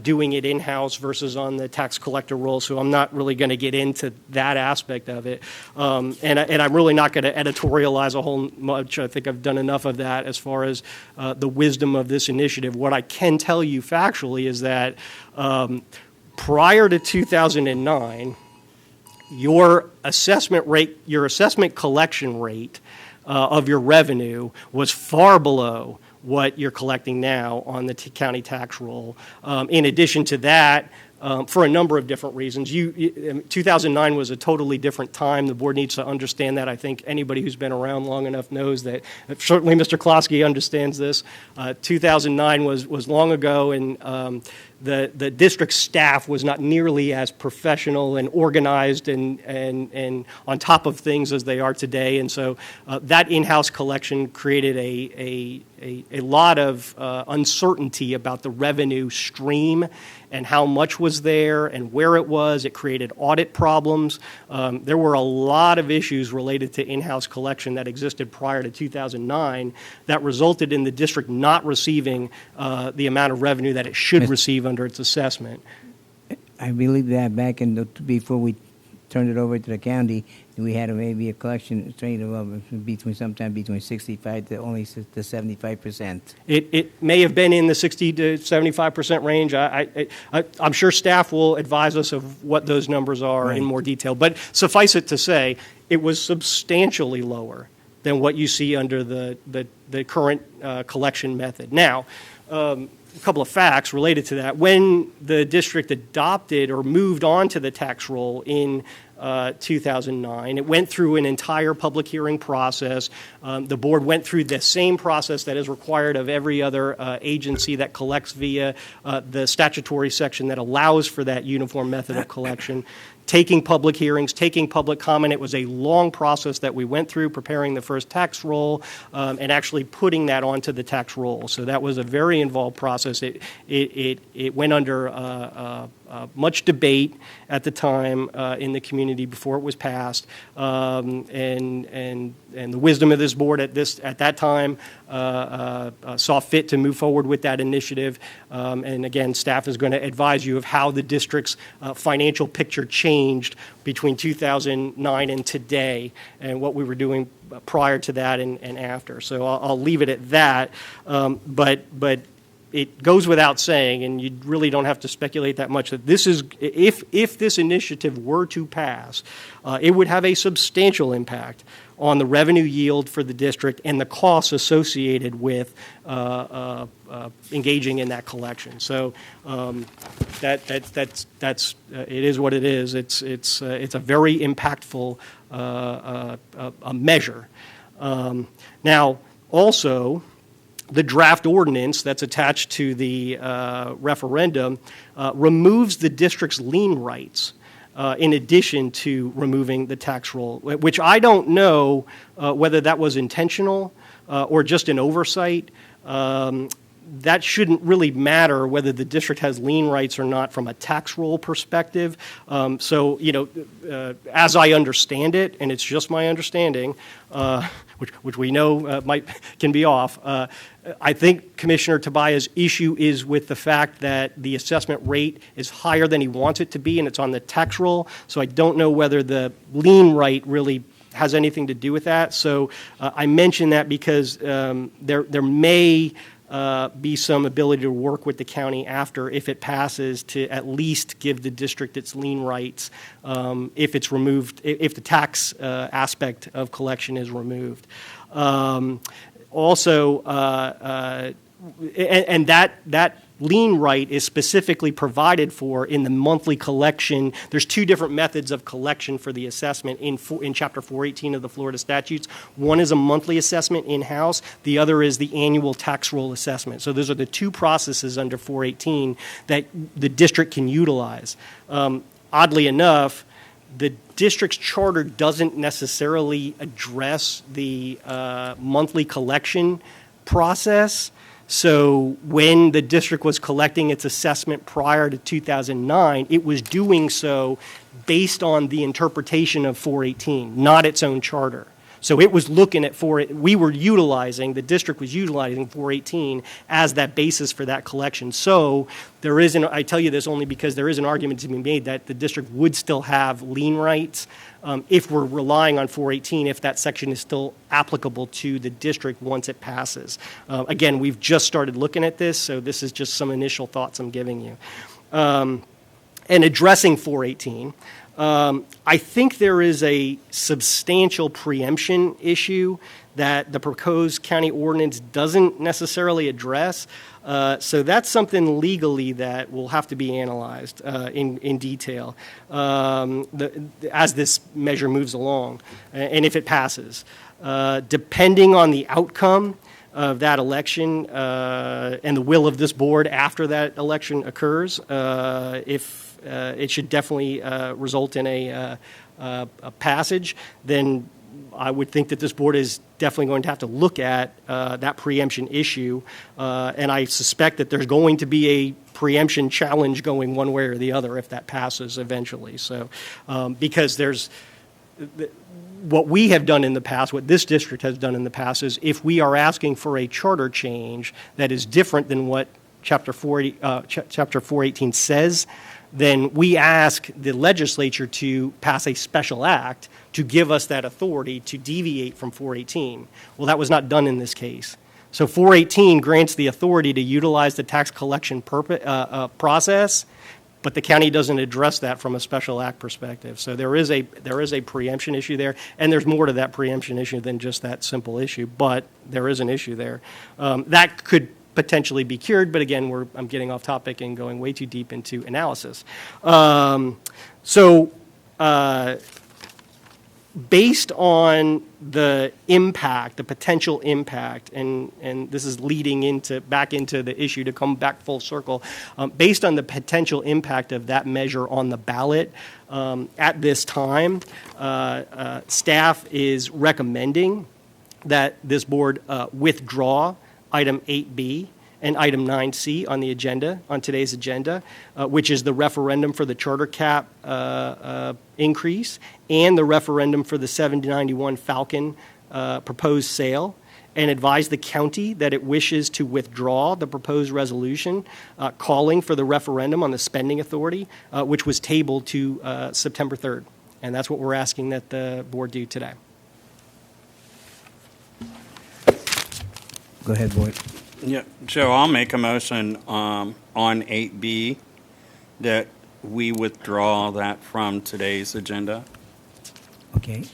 doing it in-house versus on the tax collector roll. So I'm not really going to get into that aspect of it. And I'm really not going to editorialize a whole much. I think I've done enough of that as far as the wisdom of this initiative. What I can tell you factually is that prior to 2009, your assessment rate, your assessment collection rate of your revenue was far below what you're collecting now on the county tax roll. In addition to that, for a number of different reasons. 2009 was a totally different time. The board needs to understand that. I think anybody who's been around long enough knows that. Certainly Mr. Klosky understands this. 2009 was long ago, and the district staff was not nearly as professional and organized and on top of things as they are today. And so that in-house collection created a lot of uncertainty about the revenue stream and how much was there and where it was. It created audit problems. There were a lot of issues related to in-house collection that existed prior to 2009 that resulted in the district not receiving the amount of revenue that it should receive under its assessment. I believe that back in before we turned it over to the county, we had maybe a collection rate of sometime between 65 to only to 75%. It may have been in the 60 to 75% range. I'm sure staff will advise us of what those numbers are in more detail. But suffice it to say, it was substantially lower than what you see under the current collection method. Now, a couple of facts related to that. When the district adopted or moved on to the tax roll in 2009, it went through an entire public hearing process. The board went through the same process that is required of every other agency that collects via the statutory section that allows for that uniform method of collection. Taking public hearings, taking public comment. It was a long process that we went through preparing the first tax roll and actually putting that onto the tax roll. So that was a very involved process. It went under much debate at the time in the community before it was passed, and the wisdom of this board at that time saw fit to move forward with that initiative. And again, staff is going to advise you of how the district's financial picture changed between 2009 and today, and what we were doing prior to that and after. So I'll leave it at that. But it goes without saying, and you really don't have to speculate that much, that this is, if this initiative were to pass, it would have a substantial impact on the revenue yield for the district and the costs associated with engaging in that collection. So that's it is what it is. It's a very impactful measure. Now, also, the draft ordinance that's attached to the referendum removes the district's lien rights in addition to removing the tax roll, which I don't know whether that was intentional or just an oversight. That shouldn't really matter whether the district has lien rights or not from a tax roll perspective. So, as I understand it, and it's just my understanding, which we know can be off, I think Commissioner Tobias' issue is with the fact that the assessment rate is higher than he wants it to be, and it's on the tax roll. So I don't know whether the lien right really has anything to do with that. So I mention that because there may be some ability to work with the county after, if it passes, to at least give the district its lien rights if it's removed, if the tax aspect of collection is removed. Also, and that lien right is specifically provided for in the monthly collection. There's two different methods of collection for the assessment in Chapter 418 of the Florida statutes. One is a monthly assessment in-house. The other is the annual tax roll assessment. So those are the two processes under 418 that the district can utilize. Oddly enough, the district's charter doesn't necessarily address the monthly collection process. So when the district was collecting its assessment prior to 2009, it was doing so based on the interpretation of 418, not its own charter. So it was looking at the district was utilizing 418 as that basis for that collection. So I tell you this only because there is an argument to be made that the district would still have lien rights if we're relying on 418, if that section is still applicable to the district once it passes. Again, we've just started looking at this, so this is just some initial thoughts I'm giving you. And addressing 418, I think there is a substantial preemption issue that the proposed county ordinance doesn't necessarily address. So that's something legally that will have to be analyzed in detail as this measure moves along and if it passes. Depending on the outcome of that election and the will of this board after that election occurs, it should definitely result in a passage, then I would think that this board is definitely going to have to look at that preemption issue, and I suspect that there's going to be a preemption challenge going one way or the other if that passes eventually. So, because what we have done in the past, what this district has done in the past is if we are asking for a charter change that is different than what Chapter 418 says, then we ask the legislature to pass a special act to give us that authority to deviate from 418. Well, that was not done in this case. So 418 grants the authority to utilize the tax collection process, but the county doesn't address that from a special act perspective. So there is a preemption issue there, and there's more to that preemption issue than just that simple issue, but there is an issue there. That could potentially be cured, but again, I'm getting off topic and going way too deep into analysis. Based on the impact, the potential impact, and this is leading back into the issue to come back full circle, based on the potential impact of that measure on the ballot, at this time, staff is recommending that this board withdraw item 8B and item 9C on today's agenda, which is the referendum for the charter cap increase and the referendum for the 791 Falcon proposed sale, and advise the county that it wishes to withdraw the proposed resolution calling for the referendum on the spending authority, which was tabled to September 3rd. And that's what we're asking that the board do today. Go ahead, Boyd. Yeah, Joe, I'll make a motion on 8B that we withdraw that from today's agenda. Okay.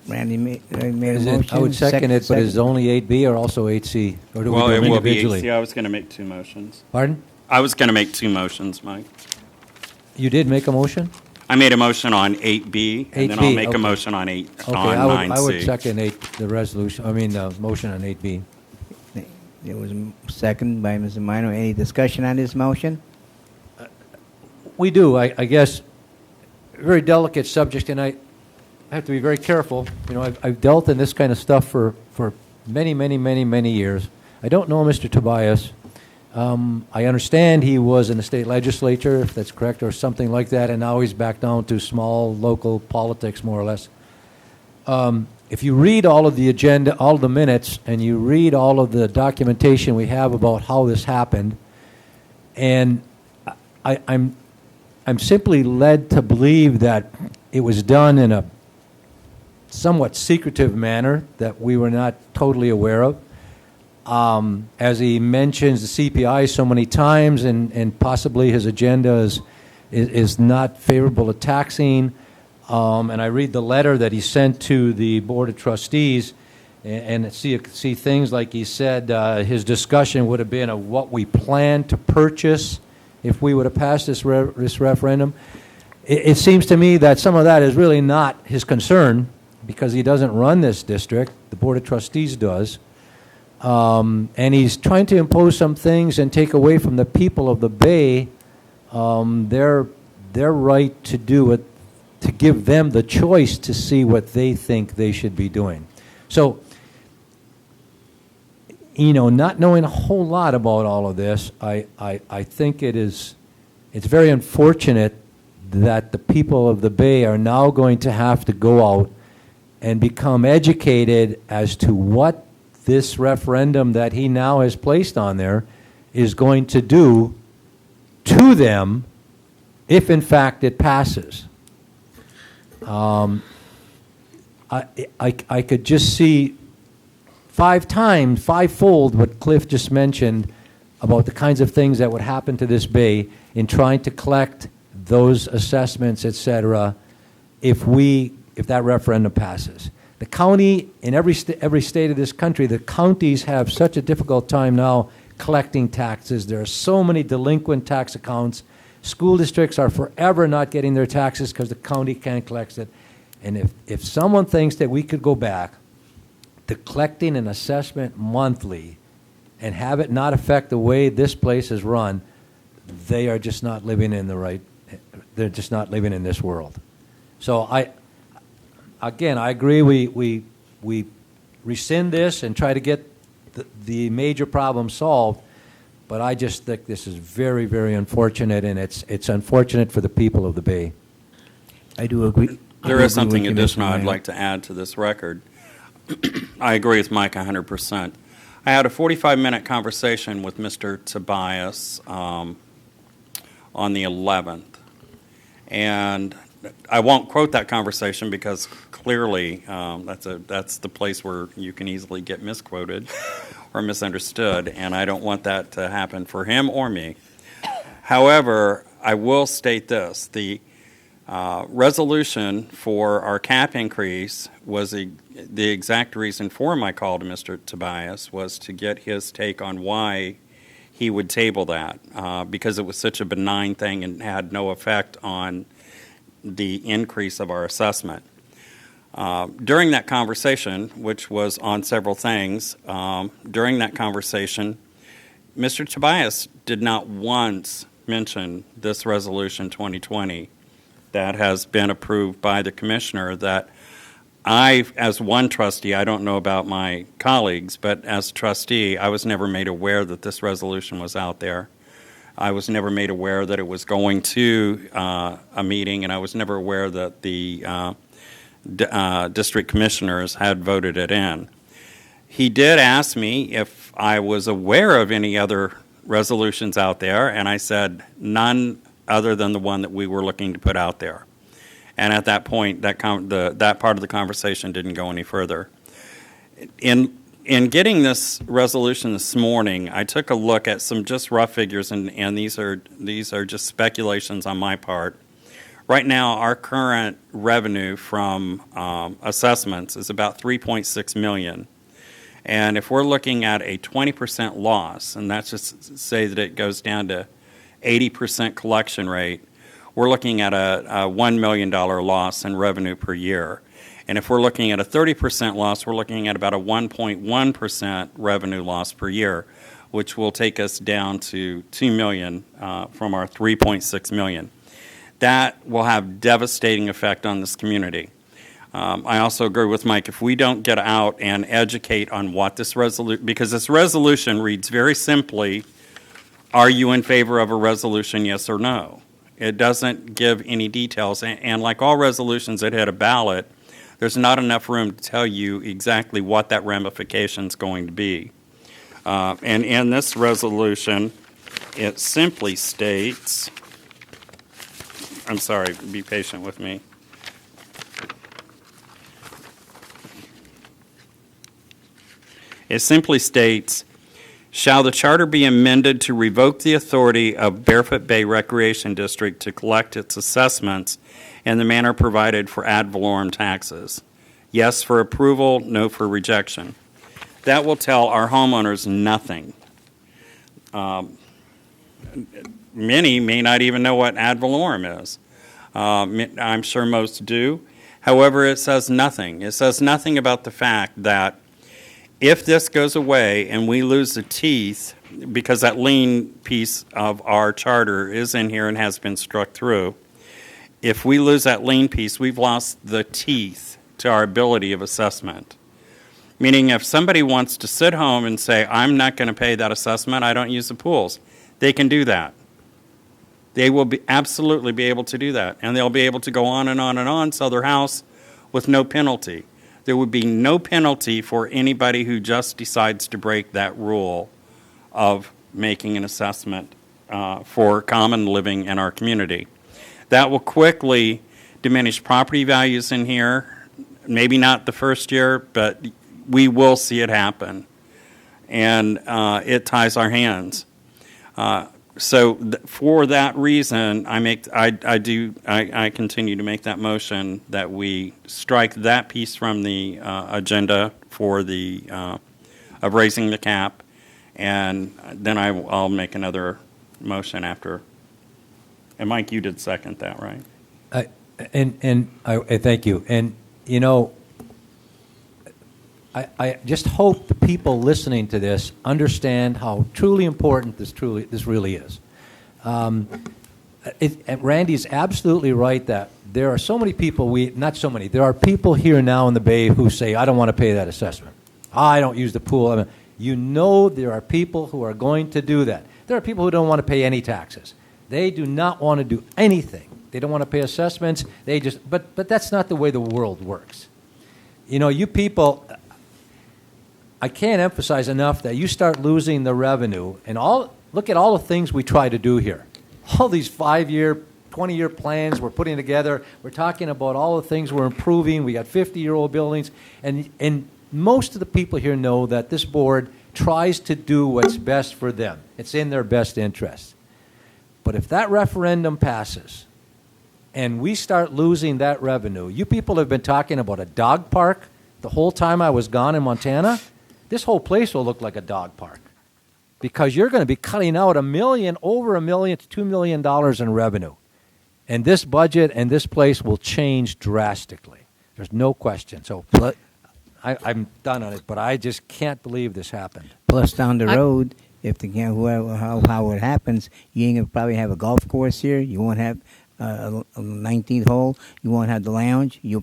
Randy made a Is motion. it, I would second it, but is it only 8B or also 8C? Or do we do It them will be individually? 8C. I was going to make two motions. Pardon? I was going to make two motions, Mike. You did make a motion? I made a motion on 8B, and then I'll 8B, make a okay. motion on Okay, 9C. I would second the motion on 8B. There was a second by Mr. Minor. Any discussion on this motion? We do, I guess, very delicate subject, and I have to be very careful. You know, I've dealt in this kind of stuff for many, many, many, many years. I don't know Mr. Tobias. I understand he was in the state legislature, if that's correct, or something like that, and now he's back down to small local politics, more or less. If you read all of the agenda, all of the minutes, and you read all of the documentation we have about how this happened, and I'm simply led to believe that it was done in a somewhat secretive manner that we were not totally aware of. As he mentions the CPI so many times, and possibly his agenda is not favorable to taxing. And I read the letter that he sent to the Board of Trustees, and see things like he said, his discussion would have been of what we plan to purchase if we would have passed this referendum. It seems to me that some of that is really not his concern, because he doesn't run this district. The Board of Trustees does. And he's trying to impose some things and take away from the people of the Bay their right to do it, to give them the choice to see what they think they should be doing. So, not knowing a whole lot about all of this, I think it's very unfortunate that the people of the Bay are now going to have to go out and become educated as to what this referendum that he now has placed on there is going to do to them if, in fact, it passes. I could just see fivefold what Cliff just mentioned about the kinds of things that would happen to this bay in trying to collect those assessments, et cetera, if that referendum passes. The county, in every state of this country, the counties have such a difficult time now collecting taxes. There are so many delinquent tax accounts. School districts are forever not getting their taxes because the county can't collect it. And if someone thinks that we could go back to collecting an assessment monthly and have it not affect the way this place is run, they are just not living in they're just not living in this world. So I agree we rescind this and try to get the major problem solved, but I just think this is very, very unfortunate, and it's unfortunate for the people of the Bay. I do agree. There is something with you, Mr. additional I'd Mayor. like to add to this record. I agree with Mike 100%. I had a 45-minute conversation with Mr. Tobias on the 11th. And I won't quote that conversation because clearly that's the place where you can easily get misquoted or misunderstood, and I don't want that to happen for him or me. However, I will state this. The resolution for our cap increase was the exact reason for my call to Mr. Tobias was to get his take on why he would table that, because it was such a benign thing and had no effect on the increase of our assessment. During that conversation, which was on several things, during that conversation, Mr. Tobias did not once mention this resolution 2020 that has been approved by the commissioner that I, as one trustee, I don't know about my colleagues, but as a trustee, I was never made aware that this resolution was out there. I was never made aware that it was going to a meeting, and I was never aware that the district commissioners had voted it in. He did ask me if I was aware of any other resolutions out there, and I said none other than the one that we were looking to put out there. And at that point, that part of the conversation didn't go any further. In getting this resolution this morning, I took a look at some just rough figures, and these are just speculations on my part. Right now, our current revenue from assessments is about $3.6 million. And if we're looking at a 20% loss, and that's just say that it goes down to 80% collection rate, we're looking at a $1 million loss in revenue per year. And if we're looking at a 30% loss, we're looking at about a 1.1% revenue loss per year, which will take us down to $2 million from our $3.6 million. That will have devastating effect on this community. I also agree with Mike, if we don't get out and educate on what this resolution, because this resolution reads very simply, are you in favor of a resolution, yes or no? It doesn't give any details, and like all resolutions that hit a ballot, there's not enough room to tell you exactly what that ramification is going to be. And in this resolution, it simply states, I'm sorry, be patient with me. It simply states, shall the charter be amended to revoke the authority of Barefoot Bay Recreation District to collect its assessments in the manner provided for ad valorem taxes? Yes for approval, no for rejection. That will tell our homeowners nothing. Many may not even know what ad valorem is. I'm sure most do. However, it says nothing. It says nothing about the fact that if this goes away and we lose the teeth, because that lien piece of our charter is in here and has been struck through, if we lose that lien piece, we've lost the teeth to our ability of assessment. Meaning if somebody wants to sit home and say, I'm not going to pay that assessment, I don't use the pools, they can do that. They will absolutely be able to do that. And they'll be able to go on and on and on, sell their house with no penalty. There would be no penalty for anybody who just decides to break that rule of making an assessment for common living in our community. That will quickly diminish property values in here. Maybe not the first year, but we will see it happen. And it ties our hands. So for that reason, I continue to make that motion that we strike that piece from the agenda for the of raising the cap, and then I'll make another motion after. And Mike, you did second that, right? I thank you. And I just hope the people listening to this understand how truly important this really is. Randy's absolutely right that there are so many people, there are people here now in the Bay who say, I don't want to pay that assessment. I don't use the pool. There are people who are going to do that. There are people who don't want to pay any taxes. They do not want to do anything. They don't want to pay assessments. But that's not the way the world works. You people, I can't emphasize enough that you start losing the revenue, and look at all the things we try to do here. All these 5-year, 20-year plans we're putting together. We're talking about all the things we're improving. We got 50-year-old buildings, and most of the people here know that this board tries to do what's best for them. It's in their best interest. But if that referendum passes and we start losing that revenue, you people have been talking about a dog park the whole time I was gone in Montana. This whole place will look like a dog park because you're going to be cutting out over $1 million to $2 million in revenue. And this budget and this place will change drastically. There's no question. So I'm done on it, but I just can't believe this happened. Plus, down the road, if how it happens, you ain't gonna probably have a golf course here. You won't have a 19th hole. You won't have the lounge. You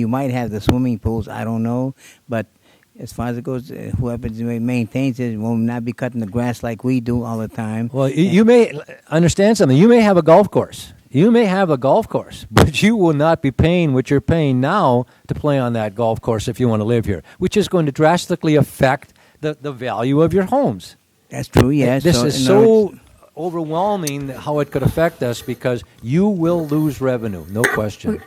might have the swimming pools. I don't know, but as far as it goes, whoever maintains it will not be cutting the grass like we do all the time. Well, you may understand something. You may have a golf course. But you will not be paying what you're paying now to play on that golf course if you want to live here, which is going to drastically affect the value of your homes. That's true, yes. This is so overwhelming how it could affect us because you will lose revenue, no question.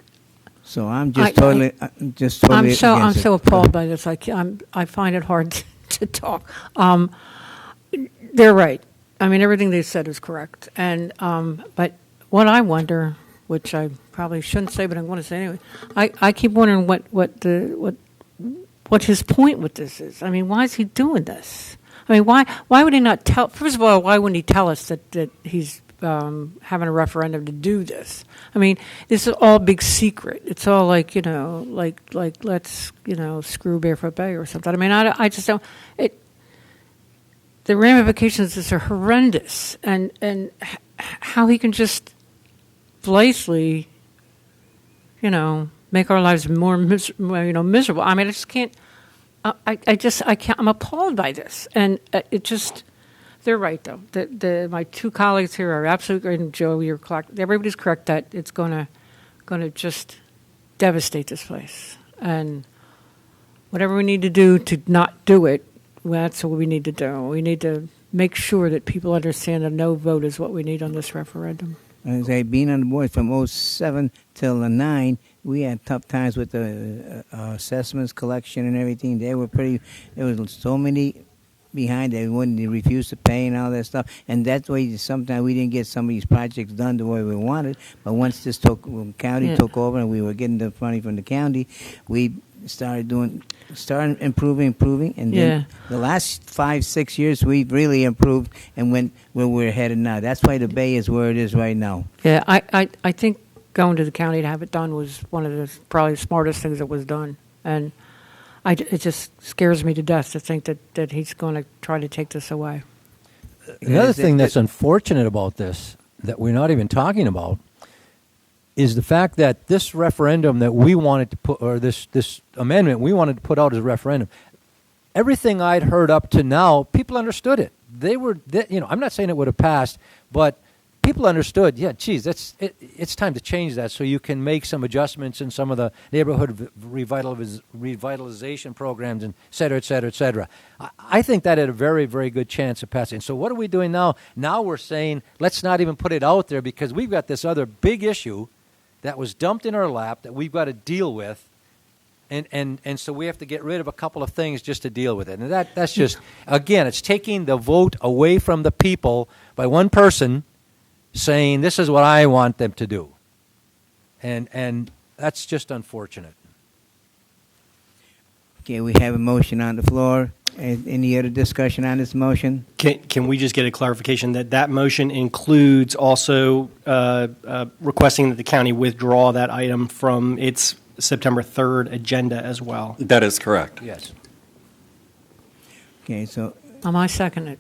So I'm just totally I'm against so it. appalled by this. I find it hard to talk. They're right. Everything they said is correct. And but what I wonder, which I probably shouldn't say, but I'm going to say anyway, I keep wondering what his point with this is. Why is he doing this? Why would he not tell? First of all, why wouldn't he tell us that he's having a referendum to do this? This is all big secret. It's all like let's screw Barefoot Bay or something. I just don't. The ramifications of this are horrendous, and how he can just blatantly, make our lives more miserable. I just can't. I can't. I'm appalled by this, and it just. They're right, though. My two colleagues here are absolutely right, and Joe, you're correct. Everybody's correct that it's going to just devastate this place, and whatever we need to do to not do it, that's what we need to do. We need to make sure that people understand a no vote is what we need on this referendum. As I being on the board from 2007 till 2009, we had tough times with the assessments collection and everything. There was so many behind it. They refused to pay and all that stuff. And that's why sometimes we didn't get some of these projects done the way we wanted. But once this county took over and we were getting the money from the county, we started improving, and Yeah. then the last 5-6 years we've really improved and went where we're headed now. That's why the Bay is where it is right now. Yeah, I think going to the county to have it done was one of the probably smartest things that was done. And it just scares me to death to think that he's going to try to take this away. The other thing that's unfortunate about this, that we're not even talking about, is the fact that this referendum that we wanted to put, or this amendment we wanted to put out as a referendum, everything I'd heard up to now, people understood it. I'm not saying it would have passed, but people understood, yeah, geez, it's time to change that so you can make some adjustments in some of the neighborhood revitalization programs, and et cetera, et cetera, et cetera. I think that had a very, very good chance of passing. So what are we doing now? Now we're saying, let's not even put it out there because we've got this other big issue that was dumped in our lap that we've got to deal with. And so we have to get rid of a couple of things just to deal with it. And that's just, again, it's taking the vote away from the people by one person saying, this is what I want them to do. And that's just unfortunate. Okay, we have a motion on the floor. Any other discussion on this motion? Can we just get a clarification that motion includes also requesting that the county withdraw that item from its September 3rd agenda as well? That is correct. Yes. Okay, so I second it.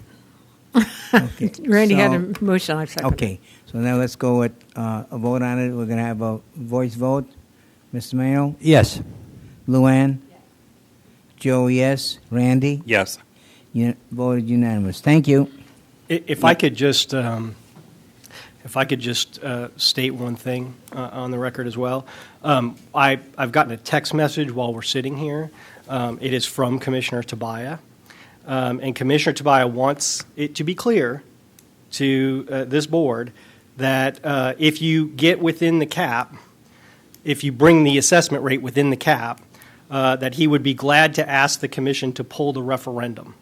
okay, Randy had so- a motion, I second it. Okay, so now let's go with a vote on it. We're going to have a voice vote. Mr. Mayo? Yes. Luann? Joe, yes. Randy? Yes. Voted unanimous. Thank you. If I could just state one thing on the record as well. I've gotten a text message while we're sitting here. It is from Commissioner Tabaya. And Commissioner Tabaya wants it to be clear to this board that if you get within the cap, if you bring the assessment rate within the cap, that he would be glad to ask the commission to pull the referendum.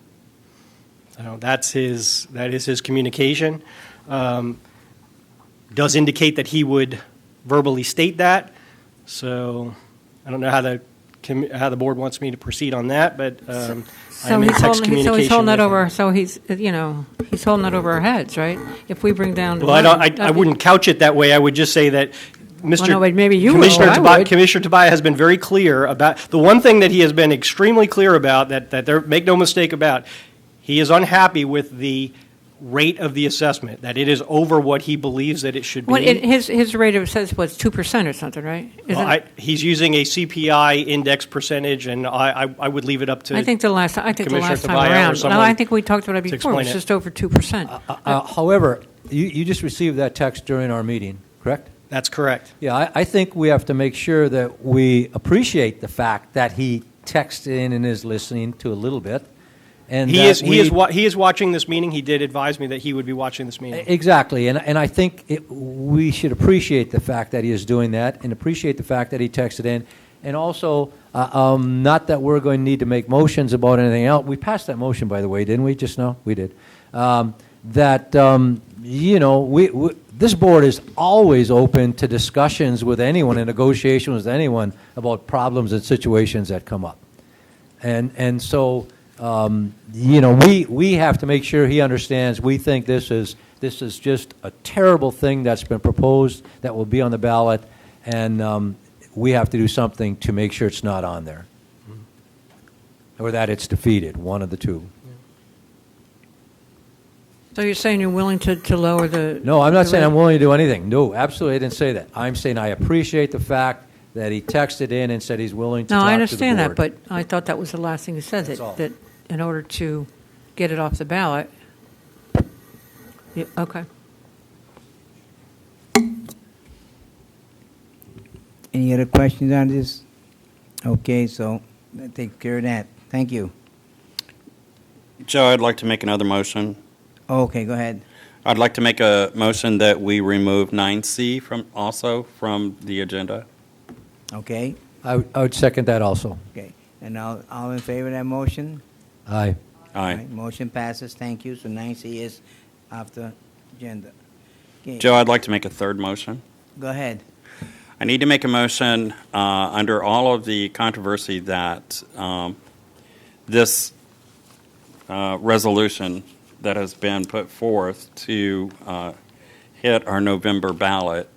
That is his communication. Does indicate that he would verbally state that. So I don't know how the board wants me to proceed on that, but So he's holding that over. So he's holding that over our heads, right? If we bring down the Well, I wouldn't couch it that way. I would just say that Mr. Well, no, but maybe you Commissioner will. I Tabaya, would. Commissioner Tabaya has been very clear about the one thing that he has been extremely clear about. That there, make no mistake about, he is unhappy with the rate of the assessment. That it is over what he believes that it should be. His rate of says what's 2% or something, right? He's using a CPI index percentage, and I would leave it up to. I think the last time Commissioner around. Tabaya or No, someone I think we talked about it to before. explain It's it. just over 2%. However, you just received that text during our meeting, correct? That's correct. Yeah, I think we have to make sure that we appreciate the fact that he texted in and is listening to a little bit. And He is watching this meeting. He did advise me that he would be watching this meeting. Exactly, and I think we should appreciate the fact that he is doing that, and appreciate the fact that he texted in, and also not that we're going to need to make motions about anything else. We passed that motion, by the way, didn't we? Just now, we did. This board is always open to discussions with anyone and negotiations with anyone about problems and situations that come up, and so. We have to make sure he understands. We think this is just a terrible thing that's been proposed that will be on the ballot, and we have to do something to make sure it's not on there, or that it's defeated. One of the two. So you're saying you're willing to lower the? No, I'm not the saying rate? I'm willing to do anything. No, absolutely, I didn't say that. I'm saying I appreciate the fact that he texted in and said he's willing to No, talk I to the understand that, board. but I thought that was the last thing you said, That's all. that in order to get it off the ballot. Yeah, okay. Any other questions on this? Okay, so that takes care of that. Thank you. Joe, I'd like to make another motion. Okay, go ahead. I'd like to make a motion that we remove 9C from the agenda. Okay, I would second that also. okay. And all in favor of that motion? Aye. Aye. All right, motion passes. Thank you. So 9C is off the agenda. Okay, Joe, I'd like to make a third motion. go ahead. I need to make a motion under all of the controversy that this resolution that has been put forth to hit our November ballot,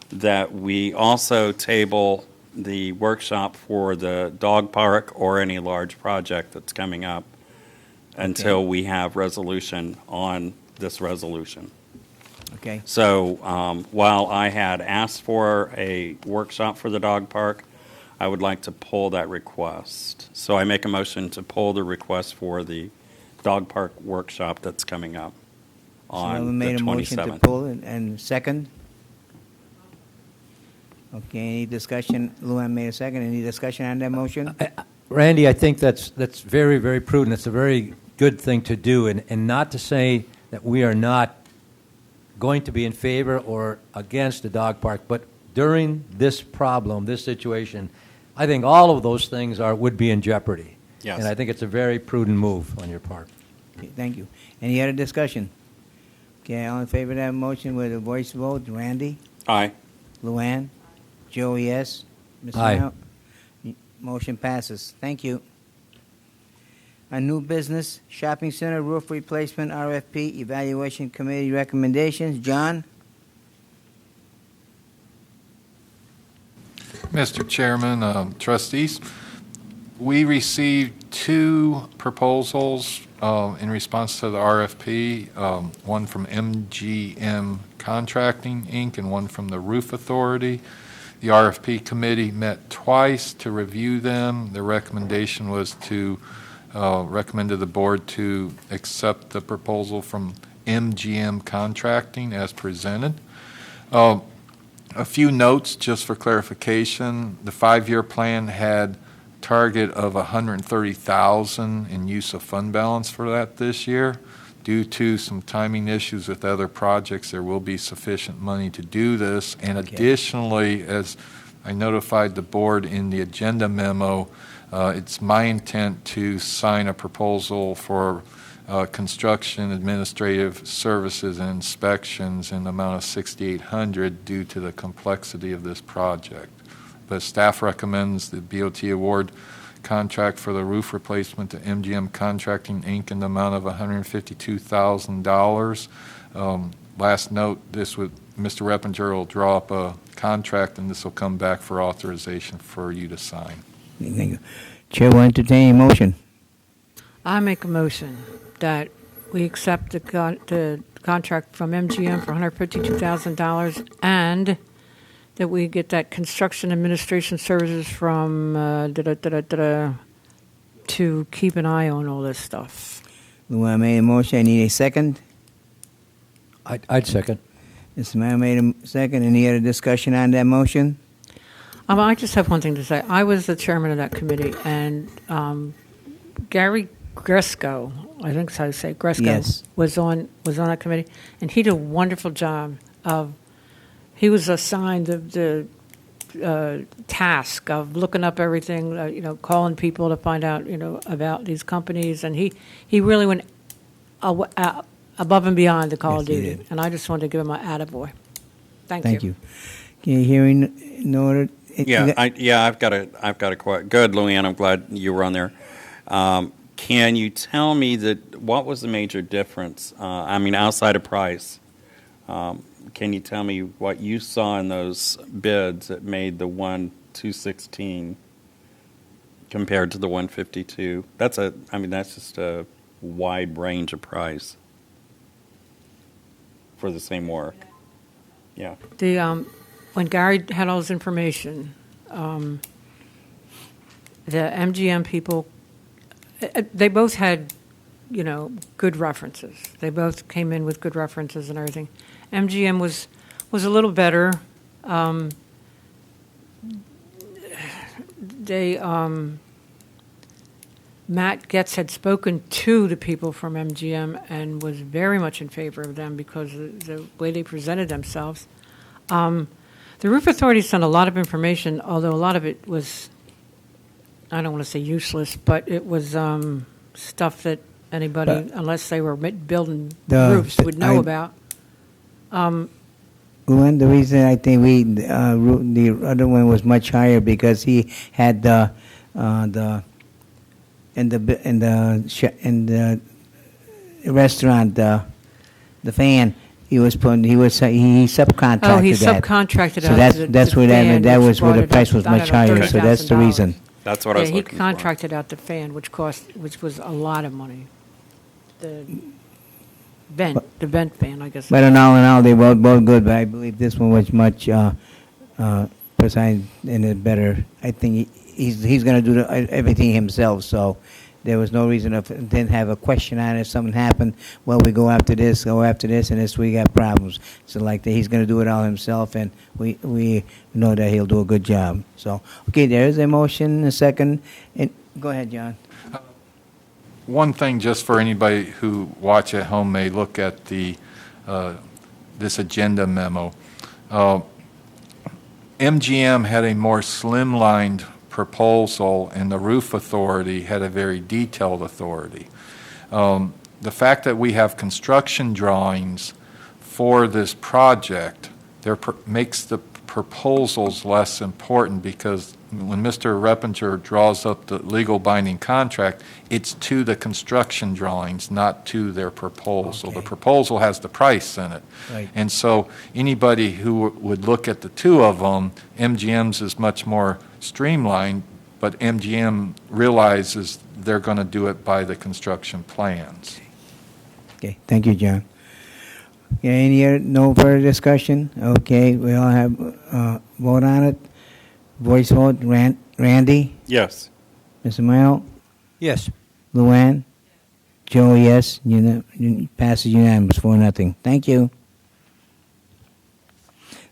that we also table the workshop for the dog park or any large project that's coming up until we have resolution on this resolution. Okay. So while I had asked for a workshop for the dog park, I would like to pull that request. So I make a motion to pull the request for the dog park workshop that's coming up So on we the made a motion to 27th. pull it, and second? Okay, any discussion? Luann made a second. Any discussion on that motion? Randy, I think that's very, very prudent. It's a very good thing to do, and not to say that we are not going to be in favor or against the dog park, but during this problem, this situation, I think all of those things would be in jeopardy. Yes. And I think it's a very prudent move on your part. Okay, thank you. Any other discussion? Okay, all in favor of that motion with a voice vote? Randy? Aye. Luann? Joe, yes? Mr. Aye. Mel? Motion passes. Thank you. A new business, shopping center roof replacement, RFP, evaluation committee recommendations. John? Mr. Chairman, trustees, we received 2 proposals in response to the RFP, one from MGM Contracting, Inc., and one from the Roof Authority. The RFP committee met twice to review them. The recommendation was to recommend to the board to accept the proposal from MGM Contracting as presented. A few notes just for clarification. The 5-year plan had target of $130,000 in use of fund balance for that this year. Due to some timing issues with other projects, there will be sufficient money to do this. And additionally, as I notified the board in the agenda memo, it's my intent to sign a proposal for construction, administrative services, and inspections in the amount of $6,800 due to the complexity of this project. But staff recommends the BOT award contract for the roof replacement to MGM Contracting, Inc. in the amount of $152,000. Last note, Mr. Reppinger will draw up a contract, and this will come back for authorization for you to sign. Thank you. Chair will entertain a motion. I make a motion that we accept the contract from MGM for $152,000 and that we get that construction administration services from to keep an eye on all this stuff. Luann made a motion. I need a second. I'd second. Mr. Mayor made a second. Any other discussion on that motion? I just have one thing to say. I was the chairman of that committee, and Gary Gresco, I think that's how you say it, Gresco, Yes. was on that committee, and he did a wonderful job of. He was assigned the task of looking up everything, calling people to find out, about these companies, and he really went above and beyond the call of Yes, he duty, did. and I just wanted to give him an attaboy. Thank Thank you. Okay, hearing no other. I've got a quote. Good, Luann. I'm glad you were on there. Can you tell me what was the major difference? Outside of price. Can you tell me what you saw in those bids that made the 216 compared to the 152? That's just a wide range of price for the same work. Yeah. When Gary had all his information, the MGM people, they both had, good references. They both came in with good references and everything. MGM was a little better. Matt Getz had spoken to the people from MGM and was very much in favor of them because of the way they presented themselves. The Roof Authority sent a lot of information, although a lot of it was, I don't want to say useless, but it was stuff that anybody, unless they were building roofs, would know about. One, the reason I think the other one was much higher because he had the in the restaurant the fan he subcontracted Oh, he that. subcontracted So out that's the where fan, that which was where brought the it price up, was I don't much know, higher. So that's the $30,000. reason. That's what I Yeah, was he looking for. contracted out the fan, which was a lot of money. The vent fan, I guess. But in all, they were both good. But I believe this one was much precise and it better. I think he's going to do everything himself. So there was no reason if didn't have a question on it. If something happened, well, we go after this, and this we got problems. So like that, he's going to do it all himself, and we know that he'll do a good job. So okay, there is a motion, a second, and go ahead, John. One thing, just for anybody who watch at home may look at the this agenda memo. MGM had a more slimlined proposal, and the roof authority had a very detailed authority. The fact that we have construction drawings for this project makes the proposals less important, because when Mr. Reppinger draws up the legal binding contract, it's to the construction drawings, not to their proposal. Okay. The proposal has the price in it. Right. And so anybody who would look at the two of them, MGM's is much more streamlined, but MGM realizes they're going to do it by the construction plans. Okay, thank you, John. Okay, no further discussion? Okay, we all have vote on it. Voice vote, Randy, Yes. Mr. Mayo, Yes. Luann, Joe, yes. Passes unanimous 4-0. Thank you.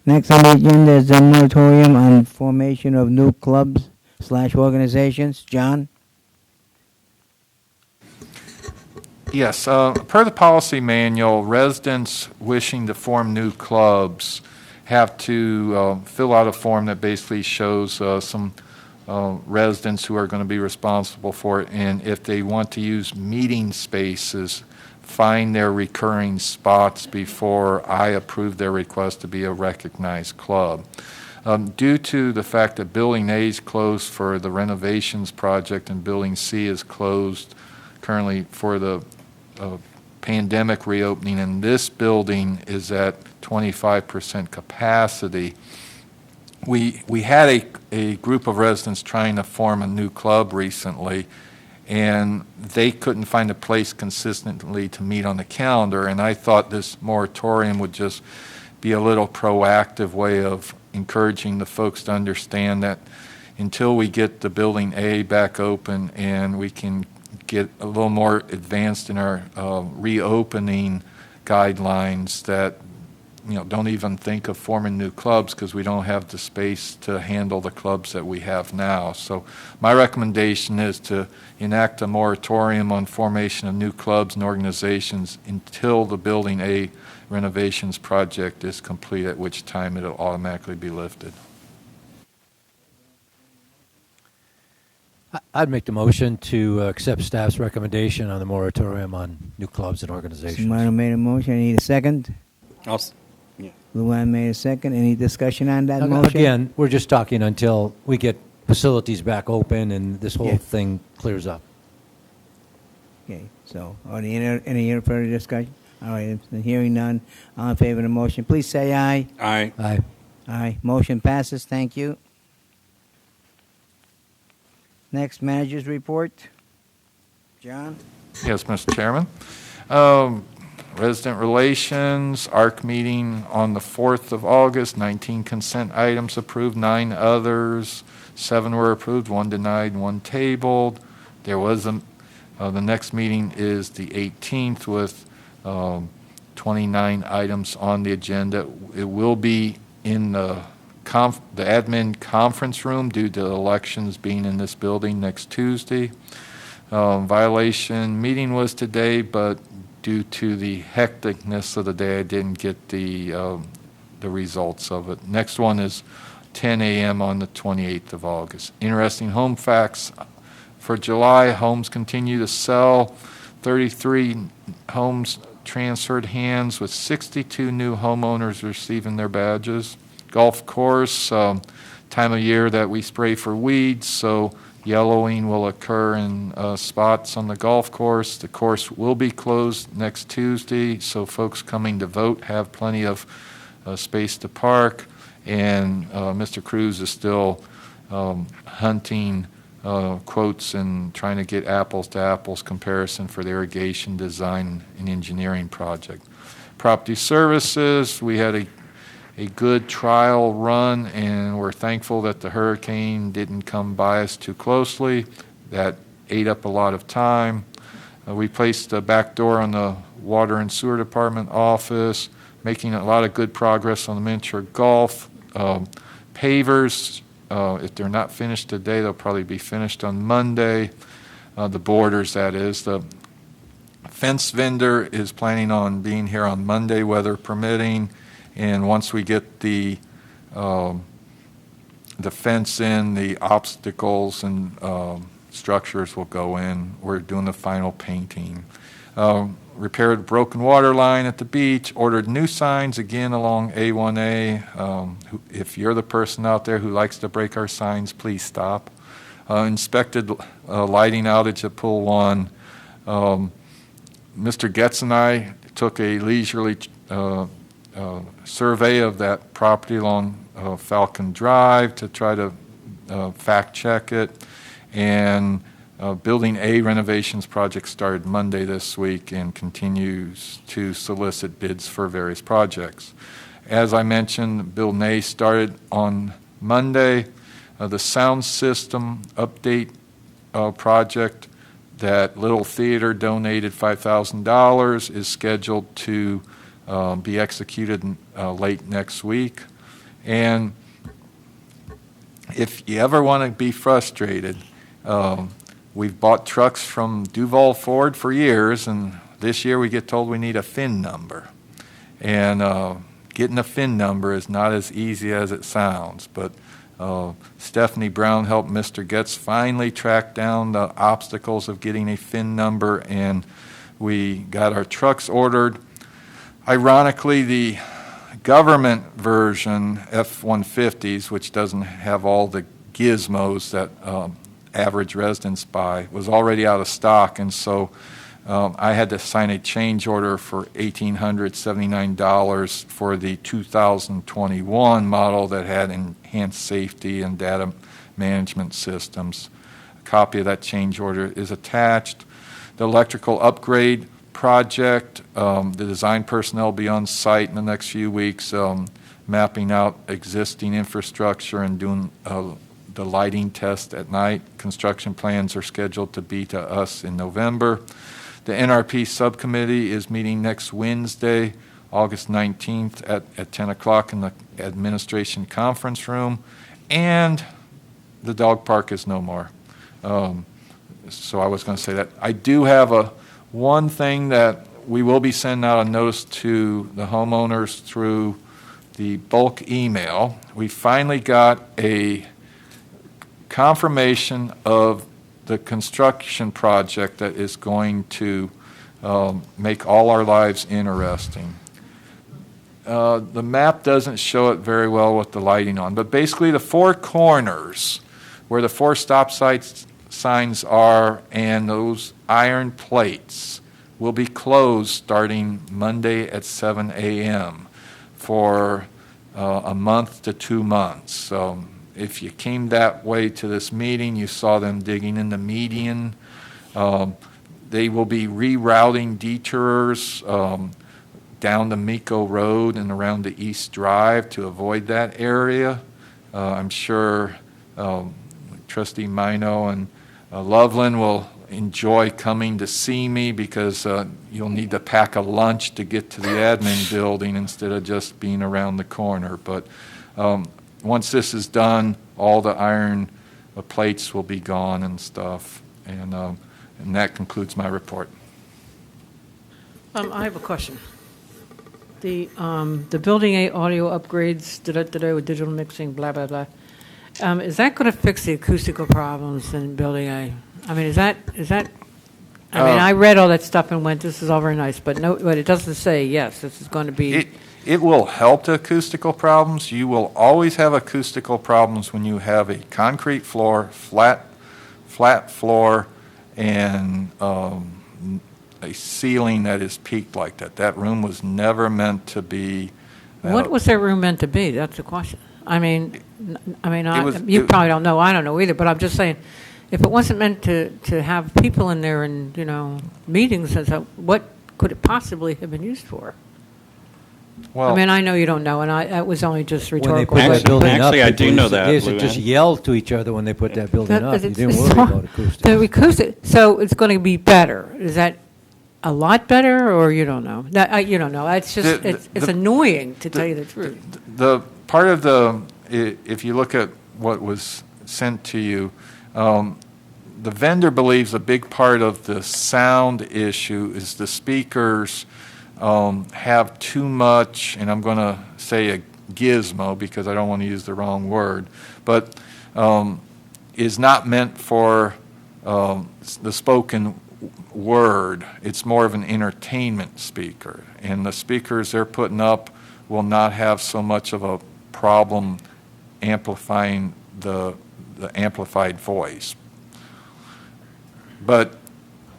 Next on the agenda is the moratorium on formation of new clubs/organizations. John? Yes, per the policy manual, residents wishing to form new clubs have to fill out a form that basically shows some residents who are going to be responsible for it, and if they want to use meeting spaces, find their recurring spots before I approve their request to be a recognized club. Due to the fact that Building A is closed for the renovations project and Building C is closed currently for the pandemic reopening, and this building is at 25% capacity, we had a group of residents trying to form a new club recently, and they couldn't find a place consistently to meet on the calendar, and I thought this moratorium would just be a little proactive way of encouraging the folks to understand that until we get the Building A back open and we can get a little more advanced in our reopening guidelines, that don't even think of forming new clubs because we don't have the space to handle the clubs that we have now. So my recommendation is to enact a moratorium on formation of new clubs and organizations until the Building A renovations project is complete, at which time it'll automatically be lifted. I'd make the motion to accept staff's recommendation on the moratorium on new clubs and organizations. Somebody made a motion. I need a second. Yeah. Luann made a second. Any discussion on that motion? Again, we're just talking until we get facilities back open and this whole Yeah. thing clears up. Okay, so any further discussion? All right, hearing none. All in favor of the motion, please say aye. Aye. Aye. Aye. Motion passes. Thank you. Next, manager's report. John? Yes, Mr. Chairman. Resident Relations, ARC meeting on the 4th of August, 19 consent items approved, 9 others, 7 were approved, 1 denied, 1 tabled. There was the next meeting is the 18th with 29 items on the agenda. It will be in the admin conference room due to elections being in this building next Tuesday. Violation meeting was today, but due to the hecticness of the day, I didn't get the results of it. Next one is 10 a.m. on the 28th of August. Interesting home facts. For July, homes continue to sell. 33 homes transferred hands with 62 new homeowners receiving their badges. Golf course, time of year that we spray for weeds, so yellowing will occur in spots on the golf course. The course will be closed next Tuesday, so folks coming to vote have plenty of space to park. And Mr. Cruz is still hunting quotes and trying to get apples to apples comparison for the irrigation design and engineering project. Property services, we had a good trial run, and we're thankful that the hurricane didn't come by us too closely. That ate up a lot of time. We placed a back door on the water and sewer department office, making a lot of good progress on the miniature golf. Pavers, if they're not finished today, they'll probably be finished on Monday. The borders, that is. The fence vendor is planning on being here on Monday, weather permitting. And once we get the fence in, the obstacles and structures will go in. We're doing the final painting. Repaired broken water line at the beach, ordered new signs again along A1A. If you're the person out there who likes to break our signs, please stop. Inspected lighting outage at Pool 1. Mr. Getz and I took a leisurely survey of that property along Falcon Drive to try to fact check it. And Building A renovations project started Monday this week and continues to solicit bids for various projects. As I mentioned, Building A started on Monday. The sound system update project that Little Theater donated $5,000 is scheduled to be executed late next week. And if you ever want to be frustrated, we've bought trucks from Duval Ford for years, and this year we get told we need a VIN number. And getting a VIN number is not as easy as it sounds, but Stephanie Brown helped Mr. Getz finally track down the obstacles of getting a VIN number, and we got our trucks ordered. Ironically, the government version F-150s, which doesn't have all the gizmos that average residents buy, was already out of stock, and so I had to sign a change order for $1,879 for the 2021 model that had enhanced safety and data management systems. A copy of that change order is attached. The electrical upgrade project, the design personnel will be on site in the next few weeks, mapping out existing infrastructure and doing the lighting test at night. Construction plans are scheduled to be to us in November. The NRP subcommittee is meeting next Wednesday, August 19th at 10 o'clock in the administration conference room. And the dog park is no more. So I was going to say that. I do have one thing that we will be sending out a notice to the homeowners through the bulk email. We finally got a confirmation of the construction project that is going to make all our lives interesting. The map doesn't show it very well with the lighting on, but basically the four corners where the four stop signs are and those iron plates will be closed starting Monday at 7 a.m. for a month to 2 months. So if you came that way to this meeting, you saw them digging in the median. They will be rerouting detours down the Miko Road and around the East Drive to avoid that area. I'm sure Trustee Mino and Loveland will enjoy coming to see me because you'll need to pack a lunch to get to the admin building instead of just being around the corner. But once this is done, all the iron plates will be gone and stuff. And that concludes my report. I have a question. The Building A audio upgrades, with digital mixing, blah, blah, blah. Is that going to fix the acoustical problems in Building A? I mean, is that I mean, I read all that stuff and went, this is all very nice, but no, but it doesn't say, yes, this is going to be, It will help the acoustical problems. You will always have acoustical problems when you have a concrete floor, flat floor, and a ceiling that is peaked like that. That room was never meant to be. what was that room meant to be? That's the question. I mean, you it- probably don't know, I don't know either, but I'm just saying, if it wasn't meant to have people in there and, meetings and stuff, what could it possibly have been used for? Well, I mean, I know you don't know, and it was only just When they rhetorical. put that Actually- building up, actually, I do people know used to- that, They used to Lou just Ann. yell to each other when they put that building up. You didn't worry about acoustics. The acoustic, so it's going to be better. Is that a lot better, or you don't know? You don't know. It's just, it's annoying, to tell you the truth. the part of if you look at what was sent to you, the vendor believes a big part of the sound issue is the speakers have too much, and I'm going to say a gizmo because I don't want to use the wrong word, but is not meant for the spoken word. It's more of an entertainment speaker, and the speakers they're putting up will not have so much of a problem amplifying the amplified voice. But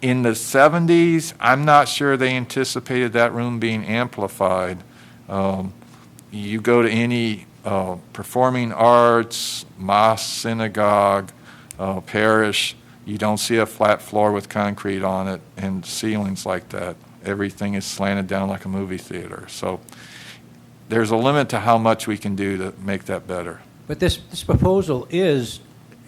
in the 70s, I'm not sure they anticipated that room being amplified. You go to any performing arts, mosque, synagogue, parish, you don't see a flat floor with concrete on it and ceilings like that. Everything is slanted down like a movie theater. So there's a limit to how much we can do to make that better. But this proposal is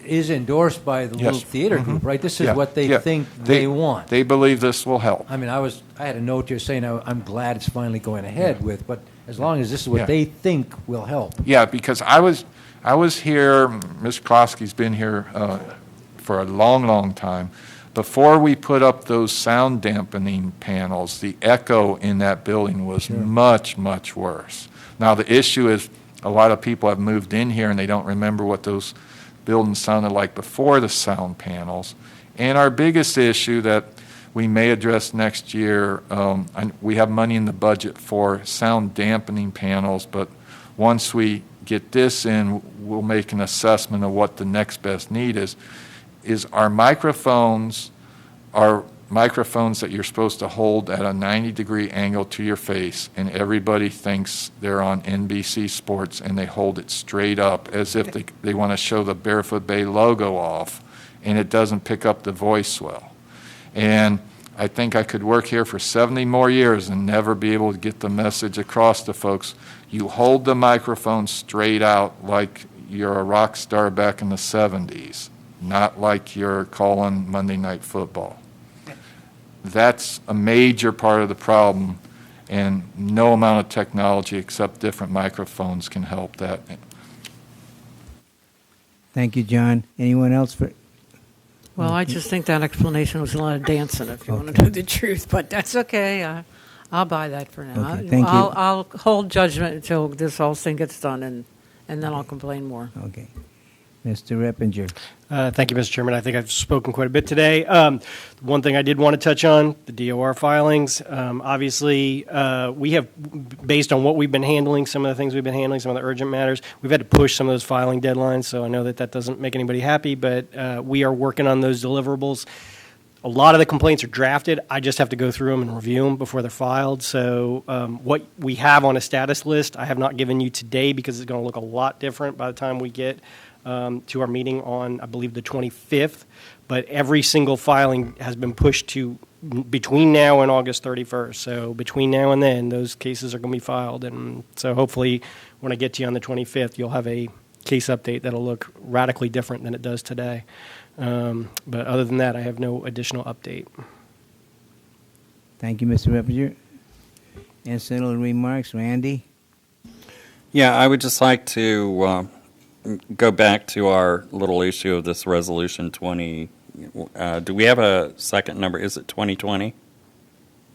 endorsed by the Yes. little theater group, right? This is Yeah, what they yeah. think they want. They believe this will help. I mean, I had a note here saying I'm glad it's finally going ahead with, but as long as this is what Yeah. they think will help. Yeah, because I was here, Mr. Klosky's been here for a long, long time. Before we put up those sound dampening panels, the echo in that building was much, much worse. Now, the issue is a lot of people have moved in here and they don't remember what those buildings sounded like before the sound panels. And our biggest issue that we may address next year, we have money in the budget for sound dampening panels, but once we get this in, we'll make an assessment of what the next best need is our microphones are microphones that you're supposed to hold at a 90-degree angle to your face, and everybody thinks they're on NBC Sports, and they hold it straight up as if they want to show the Barefoot Bay logo off, and it doesn't pick up the voice well. And I think I could work here for 70 more years and never be able to get the message across to folks. You hold the microphone straight out like you're a rock star back in the 70s, not like you're calling Monday Night Football. That's a major part of the problem, and no amount of technology except different microphones can help that. Thank you, John. Anyone else for? Well, I just think that explanation was a lot of dancing, if you want to know the truth, but that's okay. I'll buy that for now. Okay, thank you. I'll hold judgment until this whole thing gets done, and then I'll complain more. Okay. Mr. Reppinger. Thank you, Mr. Chairman. I think I've spoken quite a bit today. One thing I did want to touch on, the DOR filings. Obviously, we have, based on what we've been handling, some of the things we've been handling, some of the urgent matters, we've had to push some of those filing deadlines, so I know that doesn't make anybody happy, but we are working on those deliverables. A lot of the complaints are drafted. I just have to go through them and review them before they're filed. So what we have on a status list, I have not given you today because it's going to look a lot different by the time we get to our meeting on, I believe, the 25th. But every single filing has been pushed to between now and August 31st. So between now and then, those cases are going to be filed. And so hopefully when I get to you on the 25th, you'll have a case update that'll look radically different than it does today. But other than that, I have no additional update. Thank you, Mr. Reppinger. Incidental remarks, Randy. Yeah, I would just like to go back to our little issue of this resolution 20. Do we have a second number? Is it 2020?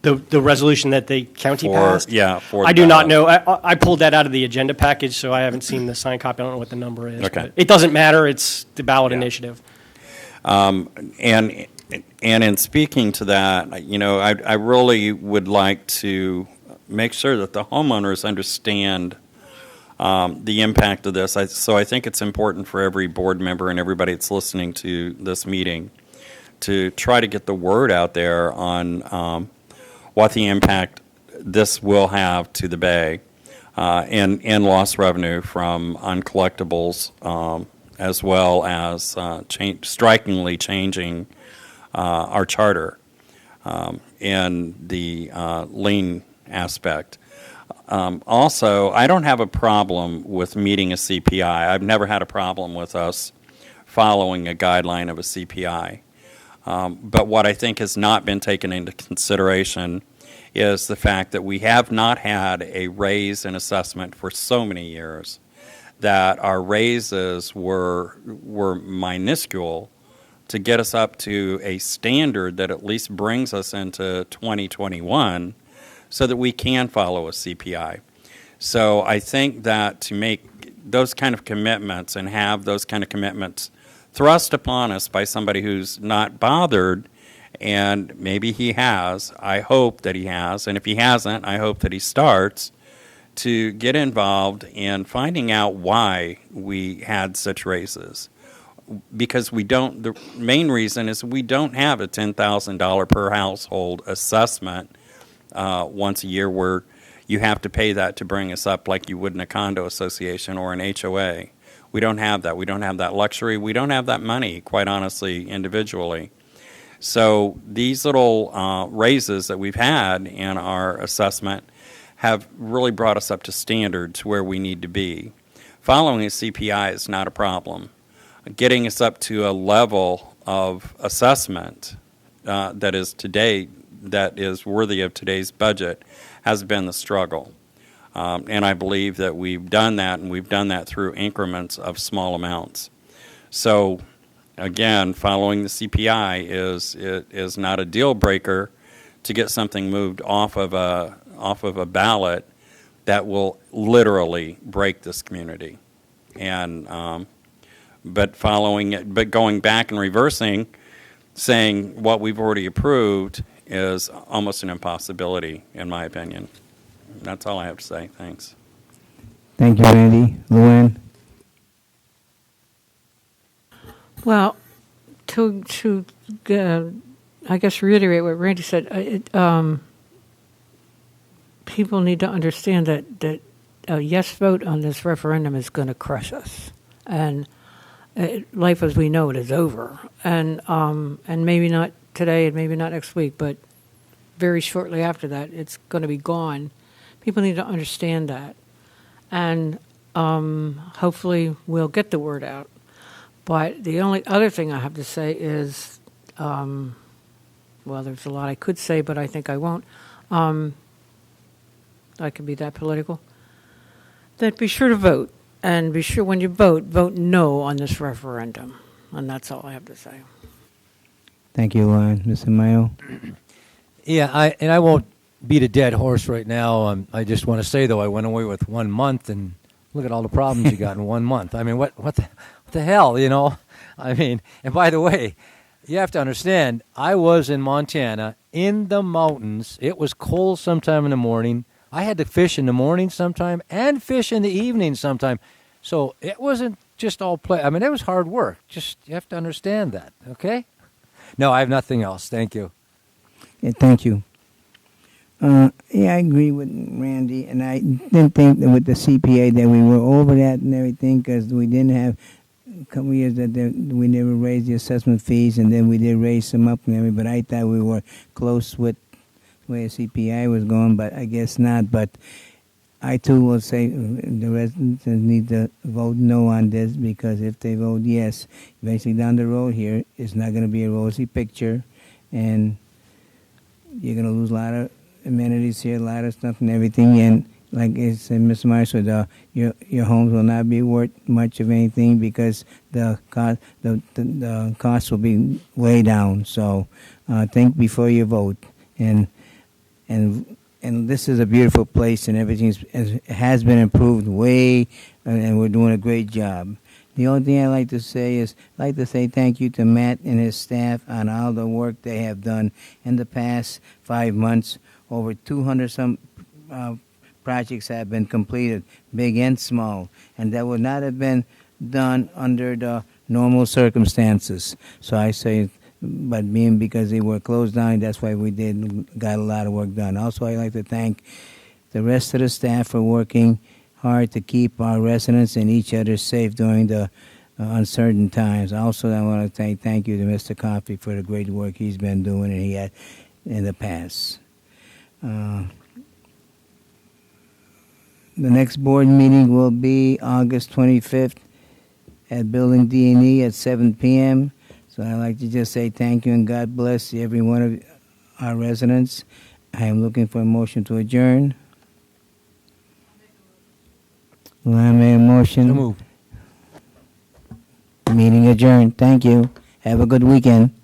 The resolution that the county passed? Yeah. For I the do not ballot. know. I pulled that out of the agenda package, so I haven't seen the signed copy. I don't know what the number is. Okay. But it doesn't matter. It's the ballot Yeah. initiative. And And in speaking to that, I really would like to make sure that the homeowners understand the impact of this. So I think it's important for every board member and everybody that's listening to this meeting to try to get the word out there on what the impact this will have to the Bay and lost revenue from uncollectibles, as well as strikingly changing our charter and the lien aspect. Also, I don't have a problem with meeting a CPI. I've never had a problem with us following a guideline of a CPI. But what I think has not been taken into consideration is the fact that we have not had a raise in assessment for so many years, that our raises were minuscule to get us up to a standard that at least brings us into 2021 so that we can follow a CPI. So I think that to make those kind of commitments and have those kind of commitments thrust upon us by somebody who's not bothered, and maybe he has, I hope that he has, and if he hasn't, I hope that he starts to get involved in finding out why we had such raises. Because the main reason is we don't have a $10,000 per household assessment once a year where you have to pay that to bring us up like you would in a condo association or an HOA. We don't have that. We don't have that luxury. We don't have that money, quite honestly, individually. So these little raises that we've had in our assessment have really brought us up to standards where we need to be. Following a CPI is not a problem. Getting us up to a level of assessment that is worthy of today's budget has been the struggle. And I believe that we've done that, and we've done that through increments of small amounts. So, again, following the CPI is not a deal breaker to get something moved off of a ballot that will literally break this community. And but going back and reversing, saying what we've already approved is almost an impossibility, in my opinion. That's all I have to say. Thanks. Thank you, Randy. Luann? Well, to I guess reiterate what Randy said, people need to understand that a yes vote on this referendum is going to crush us, and life as we know it is over, and maybe not today, and maybe not next week, but very shortly after that, it's going to be gone. People need to understand that, and hopefully we'll get the word out. But the only other thing I have to say is, well, there's a lot I could say, but I think I won't. I could be that political. That be sure to vote, and be sure when you vote no on this referendum. And that's all I have to say. Thank you, Luann. Mr. Mayo? Yeah, I won't beat a dead horse right now. I just want to say, though, I went away with 1 month, and look at all the problems you got in 1 month. I mean, what the hell, you know? I mean, and by the way, you have to understand, I was in Montana in the mountains. It was cold sometime in the morning. I had to fish in the morning sometime and fish in the evening sometime. So it wasn't just all play. I mean, it was hard work. Just, you have to understand that, okay? No, I have nothing else. Thank you. Yeah, thank you. Yeah, I agree with Randy, and I didn't think that with the CPA that we were over that and everything, because we didn't have a couple of years that we never raised the assessment fees, and then we did raise them up and everything, but I thought we were close with the way the CPI was going, but I guess not. But I, too, will say the residents need to vote no on this, because if they vote yes, eventually down the road here, it's not going to be a rosy picture, and you're going to lose a lot of amenities here, a lot of stuff and everything, and like I said, Mr. Myers said, your homes will not be worth much of anything, because the cost will be way down. So think before you vote, and this is a beautiful place, and everything has been improved way, and we're doing a great job. The only thing I'd like to say is, I'd like to say thank you to Matt and his staff on all the work they have done in the past 5 months. Over 200 some projects have been completed, big and small, and that would not have been done under the normal circumstances. So I say, but being because they were closed down, that's why we got a lot of work done. Also, I'd like to thank the rest of the staff for working hard to keep our residents and each other safe during the uncertain times. Also, I want to thank you to Mr. Coffey for the great work he's been doing and he had in the past. The next board meeting will be August 25th at Building D&E at 7 p.m. So I'd like to just say thank you and God bless every one of our residents. I am looking for a motion to adjourn. Well, I made a motion. So moved. Meeting adjourned. Thank you. Have a good weekend.